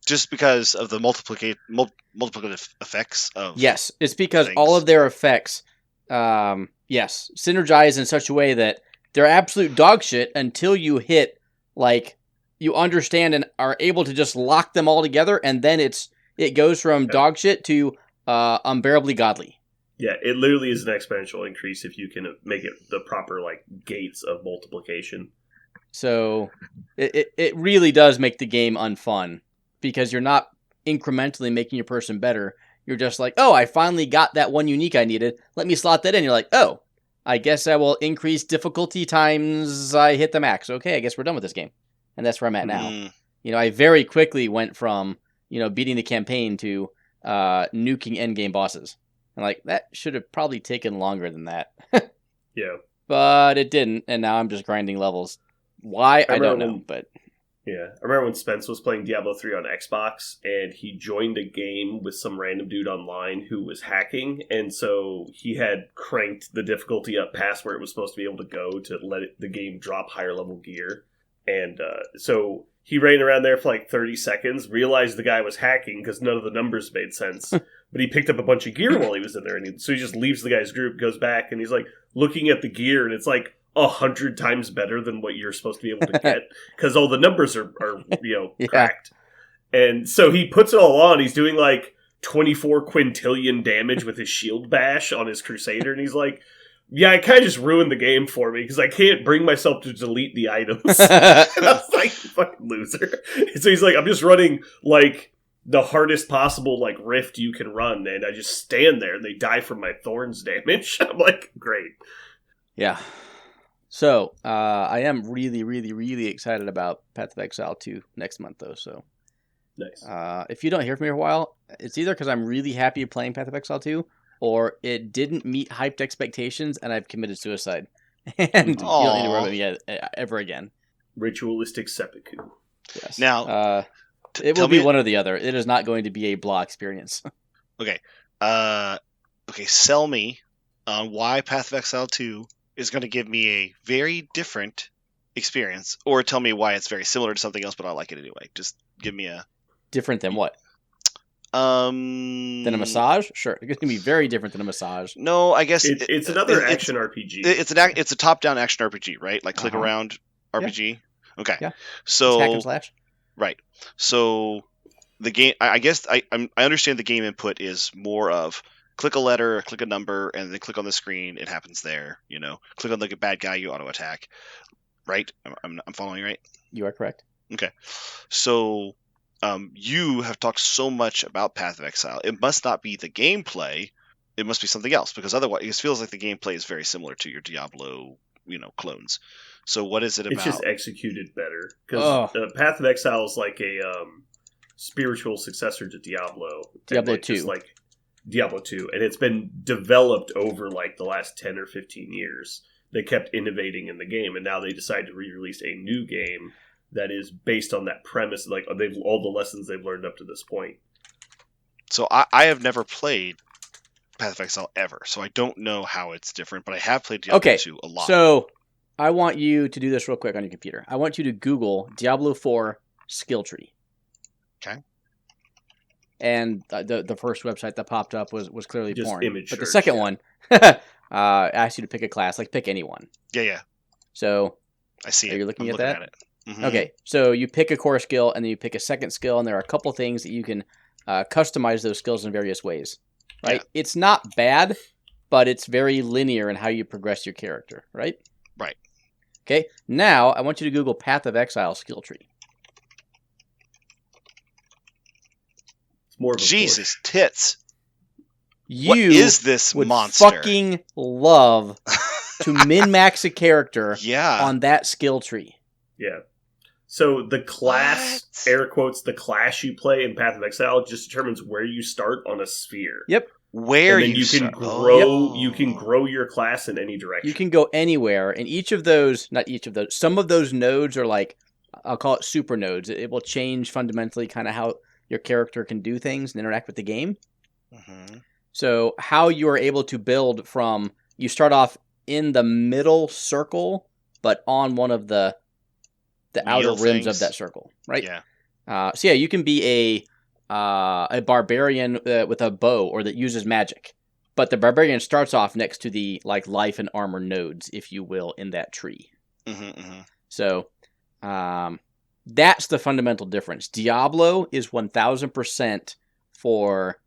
Just because of the multiplicative effects of Yes, it's because things. all of their effects, synergize in such a way that they're absolute dog shit until you hit, like, you understand and are able to just lock them all together, and then it goes from dog shit to unbearably godly. Yeah, it literally is an exponential increase if you can make it the proper, like, gates of multiplication. So it really does make the game unfun, because you're not incrementally making your person better. You're just like, oh, I finally got that one unique I needed. Let me slot that in. You're like, oh, I guess I will increase difficulty times I hit the max. Okay, I guess we're done with this game. And that's where I'm at now. I very quickly went from, beating the campaign to nuking endgame bosses. And like, that should have probably taken longer than that. Yeah. But it didn't, and now I'm just grinding levels. Why? I don't know, but... Yeah, I remember when Spence was playing Diablo 3 on Xbox, and he joined a game with some random dude online who was hacking, and so he had cranked the difficulty up past where it was supposed to be able to go to let the game drop higher level gear. And so he ran around there for like 30 seconds, realized the guy was hacking because none of the numbers made sense, but he picked up a bunch of gear while he was in there, and so he just leaves the guy's group, goes back, and he's like looking at the gear, and it's like 100 times better than what you're supposed to be able to get because all the numbers are cracked. And so he puts it all on. He's doing like 24 quintillion damage with his shield bash on his Crusader, and he's like, yeah, it kind of just ruined the game for me because I can't bring myself to delete the items. And I was like, fucking loser. And so he's like, I'm just running like the hardest possible like rift you can run, and I just stand there and they die from my thorns damage. I'm like, great. Yeah. So, I am really, really, really excited about Path of Exile 2 next month, though. So, Nice. if you don't hear from me for a while, it's either because I'm really happy playing Path of Exile 2, or it didn't meet hyped expectations, and I've committed suicide. And you don't need to worry about me ever again. Ritualistic seppuku. Yes. Now, it will be one or the other. It is not going to be a blah experience. Okay. Okay, sell me on why Path of Exile 2 is going to give me a very different experience, or tell me why it's very similar to something else, but I like it anyway. Just give me a... Different than what? Than a massage? Sure. It's going to be very different than a massage. No, I guess... It's another action RPG. It's a top-down action RPG, right? Like click-around RPG? Yeah. Okay. Yeah. So... It's hack and slash? Right. So... The game, I guess I understand the game input is more of click a letter, click a number, and then click on the screen. It happens there. Click on the bad guy, you auto attack. Right? I'm following right. You are correct. Okay. So, you have talked so much about Path of Exile. It must not be the gameplay. It must be something else, because otherwise it feels like the gameplay is very similar to your Diablo, clones. So what is it about? It's just executed better because Path of Exile is like a spiritual successor to Diablo. Diablo 2. Just like Diablo 2. And it's been developed over like the last 10 or 15 years. They kept innovating in the game, and now they decided to re-release a new game that is based on that premise, like all the lessons they've learned up to this point. So I have never played Path of Exile ever, so I don't know how it's different, but I have played Diablo 2 a lot. So I want you to do this real quick on your computer. I want you to Google Diablo 4 skill tree. Okay. And the first website that popped up was clearly just porn. Image but the search, second one asked you to pick a class, like pick anyone. Yeah. So I see it. Are you looking I'm at that? At it. Mm-hmm. Okay, so you pick a core skill, and then you pick a second skill, and there are a couple things that you can customize those skills in various ways. Right? Yeah. It's not bad, but it's very linear in how you progress your character. Right? Right. Okay, now I want you to Google Path of Exile skill tree. More of a Jesus tits. You what is this would monster? Fucking love to min-max a character on that skill tree. Yeah. So the class, air quotes, the class you play in Path of Exile just determines where you start on a sphere. Yep. Where and then you can grow. You can grow your class in any direction. You can go anywhere, and some of those nodes are like, I'll call it super nodes. It will change fundamentally kind of how your character can do things and interact with the game. Mm-hmm. So how you are able to build from, you start off in the middle circle, but on one of the outer rims of that circle, right? Yeah. So you can be a barbarian with a bow or that uses magic, but the barbarian starts off next to the like life and armor nodes, if you will, in that tree. Mm-hmm, mm-hmm. So, that's the fundamental difference. Diablo is 1000% for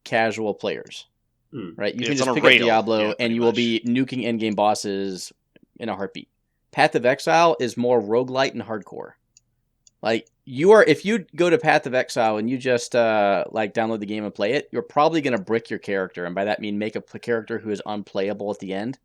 casual players, right? You can just pick up Diablo and you will be nuking endgame bosses in a heartbeat. Path of Exile is more roguelite and hardcore. Like if you go to Path of Exile and you just download the game and play it, you're probably going to brick your character, and by that I mean make a character who is unplayable at the end.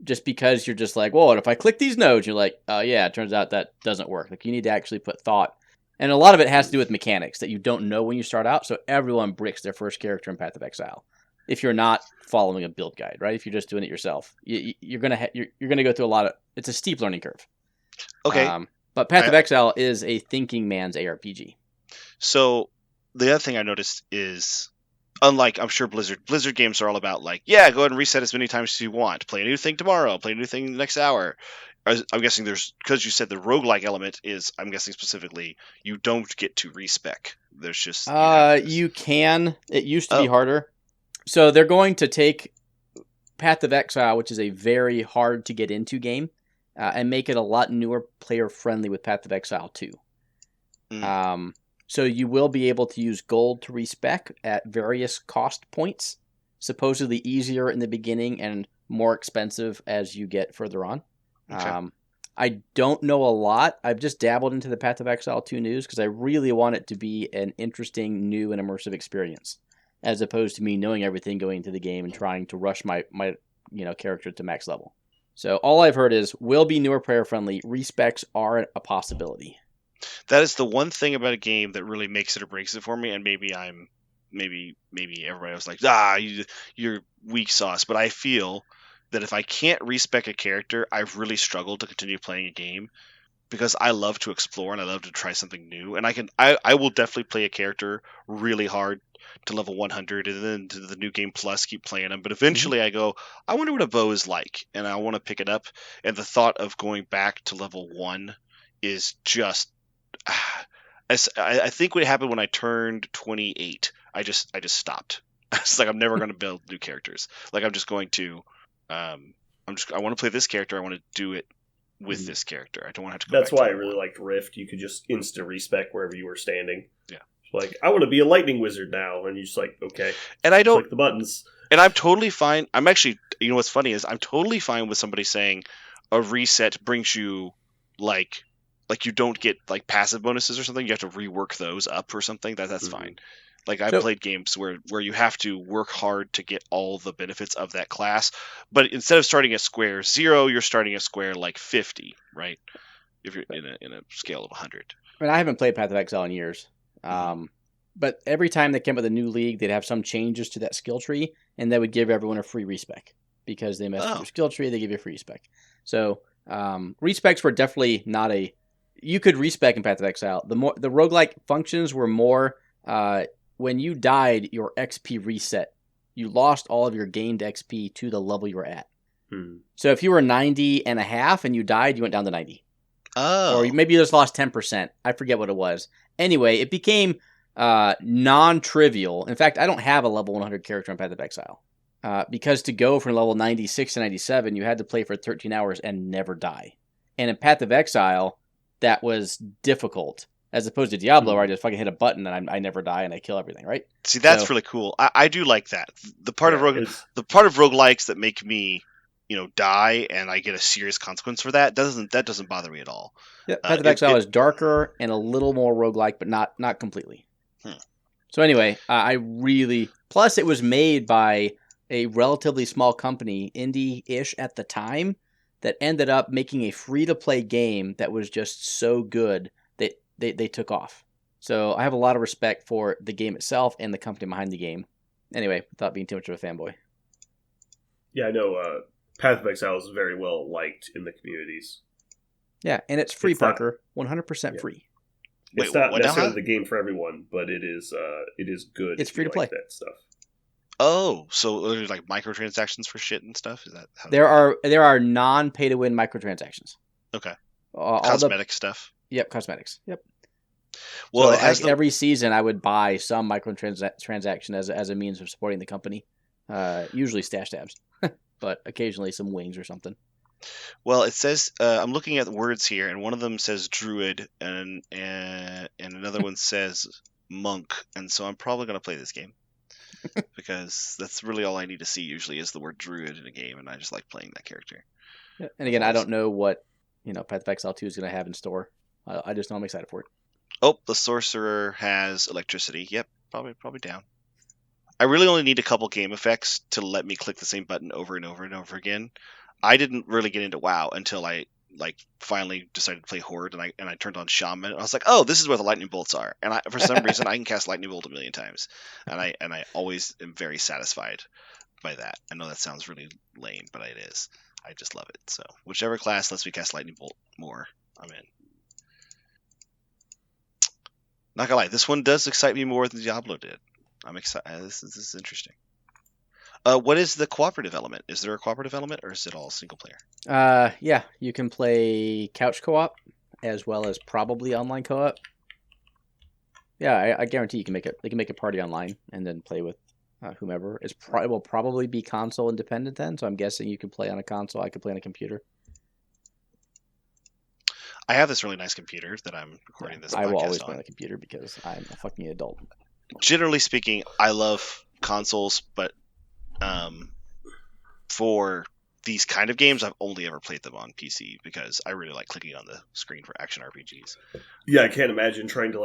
Just because you're just like, well, if I click these nodes, you're like, yeah, it turns out that doesn't work. Like, you need to actually put thought. And a lot of it has to do with mechanics that you don't know when you start out. So everyone bricks their first character in Path of Exile. If you're not following a build guide, right? If you're just doing it yourself, you're gonna go through a lot of. It's a steep learning curve. Okay. But Path of Exile is a thinking man's ARPG. So the other thing I noticed is, unlike, I'm sure Blizzard games are all about like, yeah, go ahead and reset as many times as you want. Play a new thing tomorrow. Play a new thing the next hour. I'm guessing because you said the roguelike element is, I'm guessing specifically, you don't get to respec. There's just... You can. It used to be harder. So they're going to take Path of Exile, which is a very hard to get into game, and make it a lot newer player friendly with Path of Exile 2. So you will be able to use gold to respec at various cost points, supposedly easier in the beginning and more expensive as you get further on. Okay. I don't know a lot. I've just dabbled into the Path of Exile 2 news because I really want it to be an interesting, new, and immersive experience, as opposed to me knowing everything going into the game and trying to rush my character to max level. So all I've heard is will be newer player friendly. Respecs are a possibility. That is the one thing about a game that really makes it or breaks it for me, and maybe everybody was like, you're weak sauce, but I feel that if I can't respec a character, I've really struggled to continue playing a game because I love to explore and I love to try something new, and I will definitely play a character really hard to level 100 and then to the new game plus keep playing them, but eventually I go, I wonder what a bow is like, and I want to pick it up, and the thought of going back to level 1 is just I think what happened when I turned 28, I just stopped. It's like I'm never going to build new characters. Like I'm just going to, I want to play this character. I want to do it with this character. I don't want to have to go. That's back why I to really liked Rift. You could just insta respec wherever you were standing. Yeah. Like I want to be a lightning wizard now, and you just like okay, and I don't click the buttons. And I'm totally fine. I'm actually, you know what's funny is I'm totally fine with somebody saying a reset brings you like you don't get like passive bonuses or something. You have to rework those up or something. That's fine. Like I've played games where you have to work hard to get all the benefits of that class, but instead of starting at square 0, you're starting at square like 50, right? If you're in a scale of 100. I mean, I haven't played Path of Exile in years, but every time they came with a new league, they'd have some changes to that skill tree, and they would give everyone a free respec because they messed with your skill tree. They give you a free respec. So respecs were definitely not a. You could respec in Path of Exile. The roguelike functions were more when you died, your XP reset. You lost all of your gained XP to the level you were at. So if you were 90 and a half and you died, you went down to 90. Oh. Or maybe you just lost 10%. I forget what it was. Anyway, it became non-trivial. In fact, I don't have a level 100 character in Path of Exile. Because to go from level 96 to 97, you had to play for 13 hours and never die. And in Path of Exile, that was difficult. As opposed to Diablo, where I just fucking hit a button and I never die and I kill everything, right? See, that's really cool. I do like that. The part of roguelikes that make me, die and I get a serious consequence for that doesn't bother me at all. Yeah, Path of Exile is darker and a little more roguelike, but not completely. So anyway, I really... Plus, it was made by a relatively small company, indie-ish at the time, that ended up making a free-to-play game that was just so good that they took off. So I have a lot of respect for the game itself and the company behind the game. Anyway, without being too much of a fanboy. Yeah, I know Path of Exile is very well liked in the communities. Yeah, and it's free, Parker. 100% free. It's not necessarily the game for everyone, but it is good. It's free to play. That stuff. Oh, so there's like microtransactions for shit and stuff? Is that how there are non-pay-to-win microtransactions. Okay. Cosmetic stuff? Yep, cosmetics. Yep. Well, so every season I would buy some microtransaction as a means of supporting the company. Usually stash tabs, but occasionally some wings or something. Well, it says I'm looking at the words here, and one of them says druid, and another one says monk, and so I'm probably going to play this game because that's really all I need to see. Usually, is the word druid in a game, and I just like playing that character. Yeah. And again, I don't know what Path of Exile 2 is going to have in store. I just know I'm excited for it. Oh, the sorcerer has electricity. Yep, probably down. I really only need a couple game effects to let me click the same button over and over and over again. I didn't really get into WoW until I finally decided to play Horde, and I turned on Shaman. I was like, oh, this is where the lightning bolts are, and for some reason I can cast lightning bolt a million times, and I always am very satisfied by that. I know that sounds really lame, but it is. I just love it. So whichever class lets me cast lightning bolt more, I'm in. Not gonna lie, this one does excite me more than Diablo did. I'm excited. This is interesting. What is the cooperative element? Is there a cooperative element, or is it all single player? Yeah, you can play couch co-op as well as probably online co-op. Yeah, I guarantee you can make it. They can make a party online and then play with whomever. It will probably be console independent then. So I'm guessing you can play on a console. I could play on a computer. I have this really nice computer that I'm recording this podcast on. I will always play on a computer because I'm a fucking adult. Generally speaking, I love consoles, but for these kind of games, I've only ever played them on PC because I really like clicking on the screen for action RPGs. Yeah, I can't imagine trying to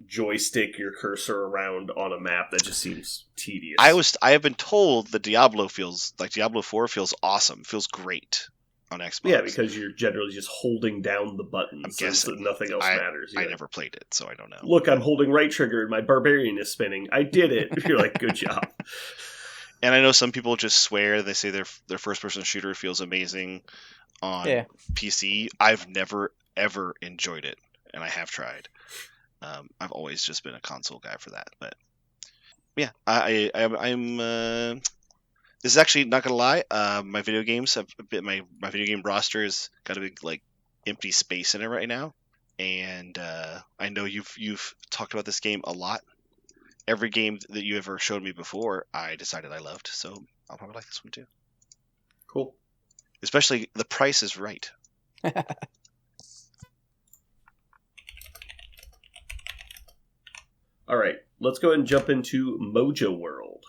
joystick your cursor around on a map. That just seems tedious. I have been told that Diablo 4 feels awesome, feels great on Xbox. Yeah, because you're generally just holding down the buttons. I'm guessing. So nothing else matters. I never played it, so I don't know. Look, I'm holding right trigger and my barbarian is spinning. I did it. You're like, good job. And I know some people just swear. They say their first-person shooter feels amazing on PC. I've never, ever enjoyed it, and I have tried. I've always just been a console guy for that. But yeah, I'm. This is actually not gonna lie. My video games have my video game roster's got a big empty space in it right now, and I know you've talked about this game a lot. Every game that you ever showed me before, I decided I loved, so I'll probably like this one too. Cool. Especially the price is right. All right, let's go ahead and jump into Mojo World.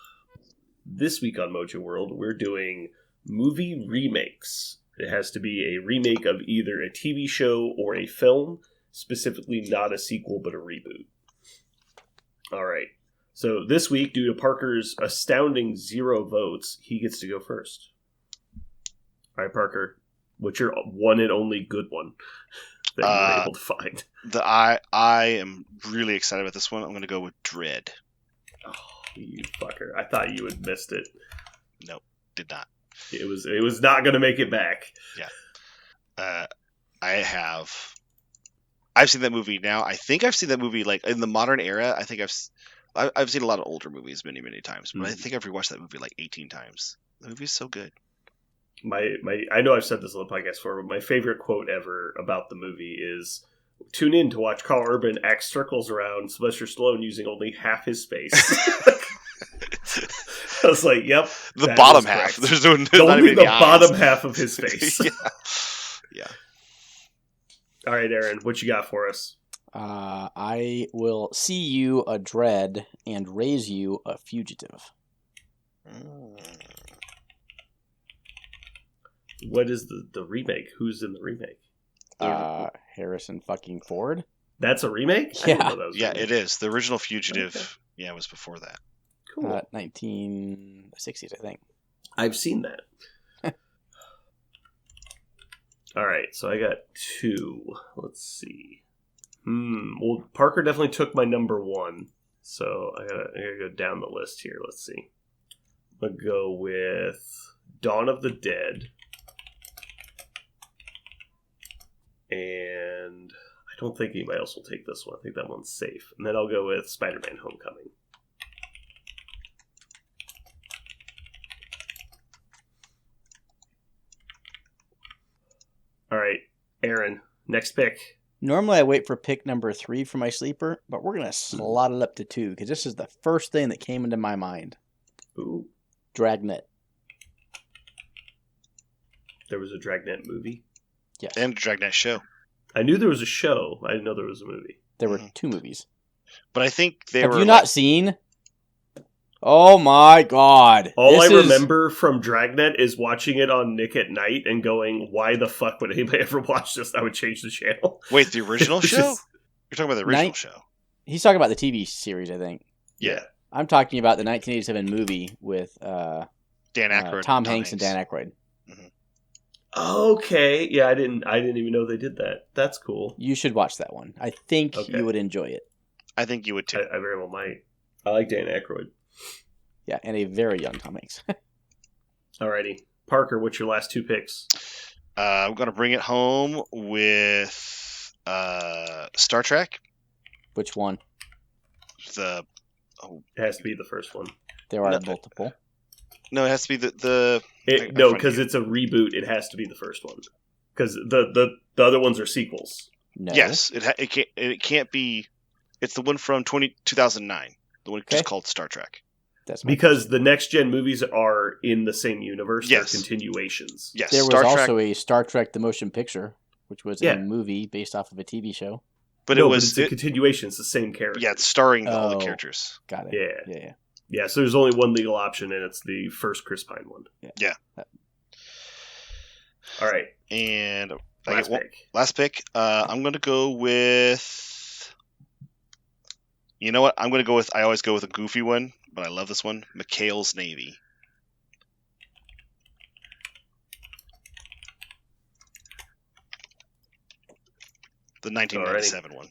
This week on Mojo World, we're doing movie remakes. It has to be a remake of either a TV show or a film, specifically not a sequel but a reboot. All right. So this week, due to Parker's astounding 0 votes, he gets to go first. All right, Parker, what's your one and only good one that you were able to find? I am really excited about this one. I'm going to go with Dredd. Oh, you fucker. I thought you had missed it. Nope, did not. It was not going to make it back. Yeah. I've seen that movie now. I think I've seen that movie in the modern era. I think I've seen a lot of older movies many, many times, but I think I've rewatched that movie 18 times. The movie is so good. I know I've said this on the podcast before, but my favorite quote ever about the movie is, "Tune in to watch Carl Urban act circles around Sylvester Stallone using only half his space." I was like, "Yep." The bottom half. There's not only even the eyes. bottom half of his face. Yeah. All right, Aaron, what you got for us? I will see you a Dredd and raise you a Fugitive. What is the remake? Who's in the remake? Harrison fucking Ford. That's a remake? Yeah. It is. The original Fugitive, was before that. Cool. 1960s, I think. I've seen that. All right, so I got 2. Let's see. Well, Parker definitely took my number 1, so I gotta go down the list here. Let's see. I'm gonna go with Dawn of the Dead, and I don't think anybody else will take this one. I think that one's safe. And then I'll go with Spider-Man: Homecoming. All right, Aaron, next pick. Normally I wait for pick number 3 for my sleeper, but we're going to slot it up to 2 because this is the first thing that came into my mind. Ooh. Dragnet. There was a Dragnet movie? Yes. And a Dragnet show. I knew there was a show. I didn't know there was a movie. There were 2 movies. But I think they Have were... you not seen? Oh my god. All I remember from Dragnet is watching it on Nick at Night and going, why the fuck would anybody ever watch this? I would change the channel. Wait, the original show? You're talking about the original show. He's talking about the TV series, I think. Yeah. I'm talking about the 1987 movie with Dan Aykroyd, Tom Hanks and Dan Aykroyd. Okay. Yeah, I didn't even know they did that. That's cool. You should watch that one. I think you would enjoy it. I think you would too. I very well might. I like Dan Aykroyd. Yeah, and a very young Tom Hanks. Alrighty. Parker, what's your last 2 picks? I'm going to bring it home with Star Trek. Which one? It has to be the first one. There are multiple. No, it has to be because it's a reboot. It has to be the first one. Because the other ones are sequels. No. Yes, it can't be. It's the one from 2009. The one just called Star Trek. That's because the next gen movies are in the same universe. Yes. They're continuations. Yes. There was also a Star Trek the Motion Picture, which was a movie based off of a TV show. But it's a continuation. It's the same character. Yeah, it's starring all the characters. Got it. Yeah, so there's only one legal option, and it's the first Chris Pine one. Yeah. All right. And last pick. I'm going to go with You know what? I always go with a goofy one, but I love this one. McHale's Navy. The 1997 one.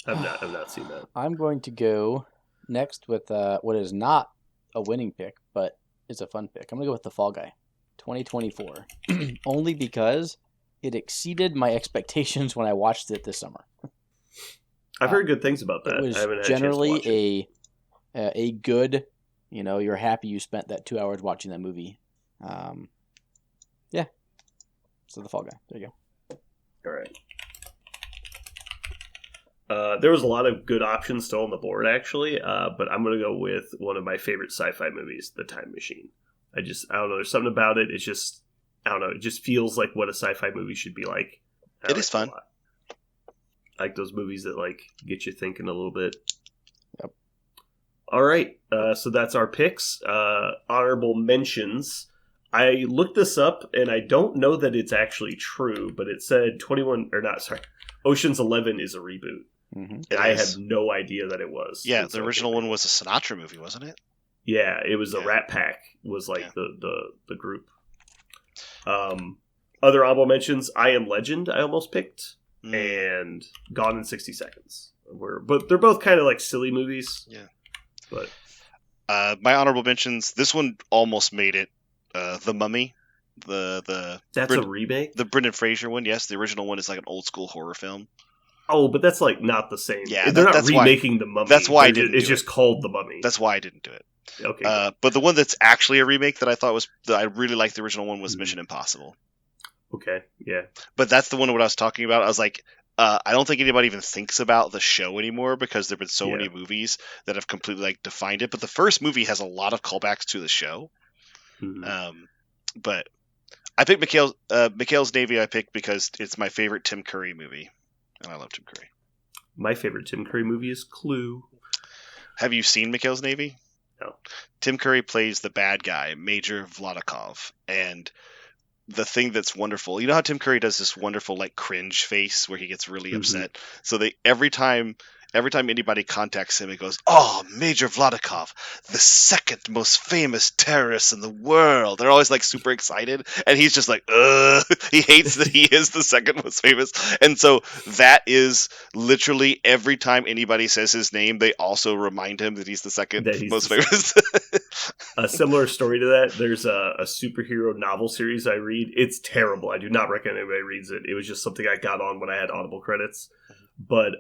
I've not seen that. I'm going to go next with what is not a winning pick, but it's a fun pick. I'm going to go with The Fall Guy, 2024, only because it exceeded my expectations when I watched it this summer. I've heard good things about that. It was I haven't had a chance to watch it. generally a good, you're happy you spent that 2 hours watching that movie. Yeah. So The Fall Guy. There you go. All right. There was a lot of good options still on the board, actually, but I'm going to go with one of my favorite sci-fi movies, The Time Machine. I don't know, there's something about it. It's just, I don't know, it just feels like what a sci-fi movie should be like. It is fun. I like those movies that, like, get you thinking a little bit. Yep. All right, so that's our picks. Honorable mentions. I looked this up, and I don't know that it's actually true, but it said Ocean's 11 is a reboot. Mm-hmm. And I had no idea that it was. Yeah, the original one was a Sinatra movie, wasn't it? Yeah, it was a Rat Pack was like the group. Other honorable mentions, I Am Legend I almost picked, and Gone in 60 Seconds. But they're both kind of like silly movies. Yeah. But my honorable mentions, this one almost made it. The Mummy. That's a remake? The Brendan Fraser one, yes. The original one is like an old school horror film. Oh, but that's like not the same. Yeah, they're not remaking The Mummy. That's why I didn't. It's just called The Mummy. That's why I didn't do it. Okay. But the one that's actually a remake that I really liked the original one was Mission Impossible. Okay. Yeah. But that's the one what I was talking about. I was like, I don't think anybody even thinks about the show anymore because there've been so many movies that have completely like defined it. But the first movie has a lot of callbacks to the show. Mm-hmm. But I picked McHale's Navy. I picked because it's my favorite Tim Curry movie, and I love Tim Curry. My favorite Tim Curry movie is Clue. Have you seen McHale's Navy? No. Tim Curry plays the bad guy, Major Vladikov, and the thing that's wonderful, you know how Tim Curry does this wonderful like cringe face where he gets really upset. So every time anybody contacts him, he goes, "Oh, Major Vladikov, the second most famous terrorist in the world." They're always like super excited, and he's just like, "Ugh." He hates that he is the second most famous, and so that is literally every time anybody says his name, they also remind him that he's the second most famous. A similar story to that. There's a superhero novel series I read. It's terrible. I do not recommend anybody reads it. It was just something I got on when I had Audible credits, but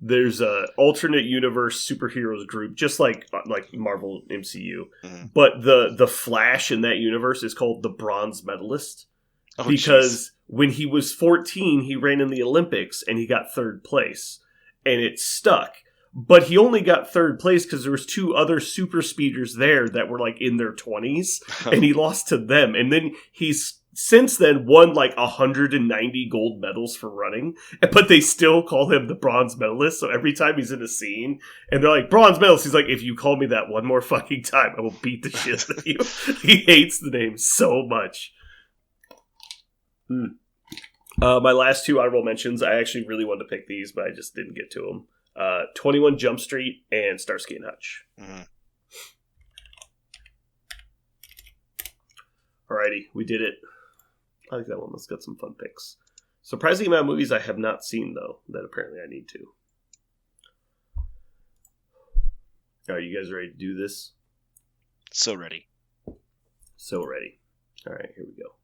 there's a alternate universe superheroes group, just like Marvel MCU. But the Flash in that universe is called the Bronze Medalist because when he was 14, he ran in the Olympics and he got third place, and it stuck. But he only got third place because there was two other super speeders there that were like in their 20s, and he lost to them. And then he's since then won like 190 gold medals for running, but they still call him the bronze medalist. So every time he's in a scene and they're like, bronze medalist, he's like, if you call me that one more fucking time, I will beat the shit out of you. He hates the name so much. My last two honorable mentions, I actually really wanted to pick these, but I just didn't get to them. 21 Jump Street and Starsky and Hutch. Alrighty, we did it. I like that one. Let's get some fun picks. Surprising amount of movies I have not seen, though, that apparently I need to. Are you guys ready to do this? So ready. So ready. Alright, here we go.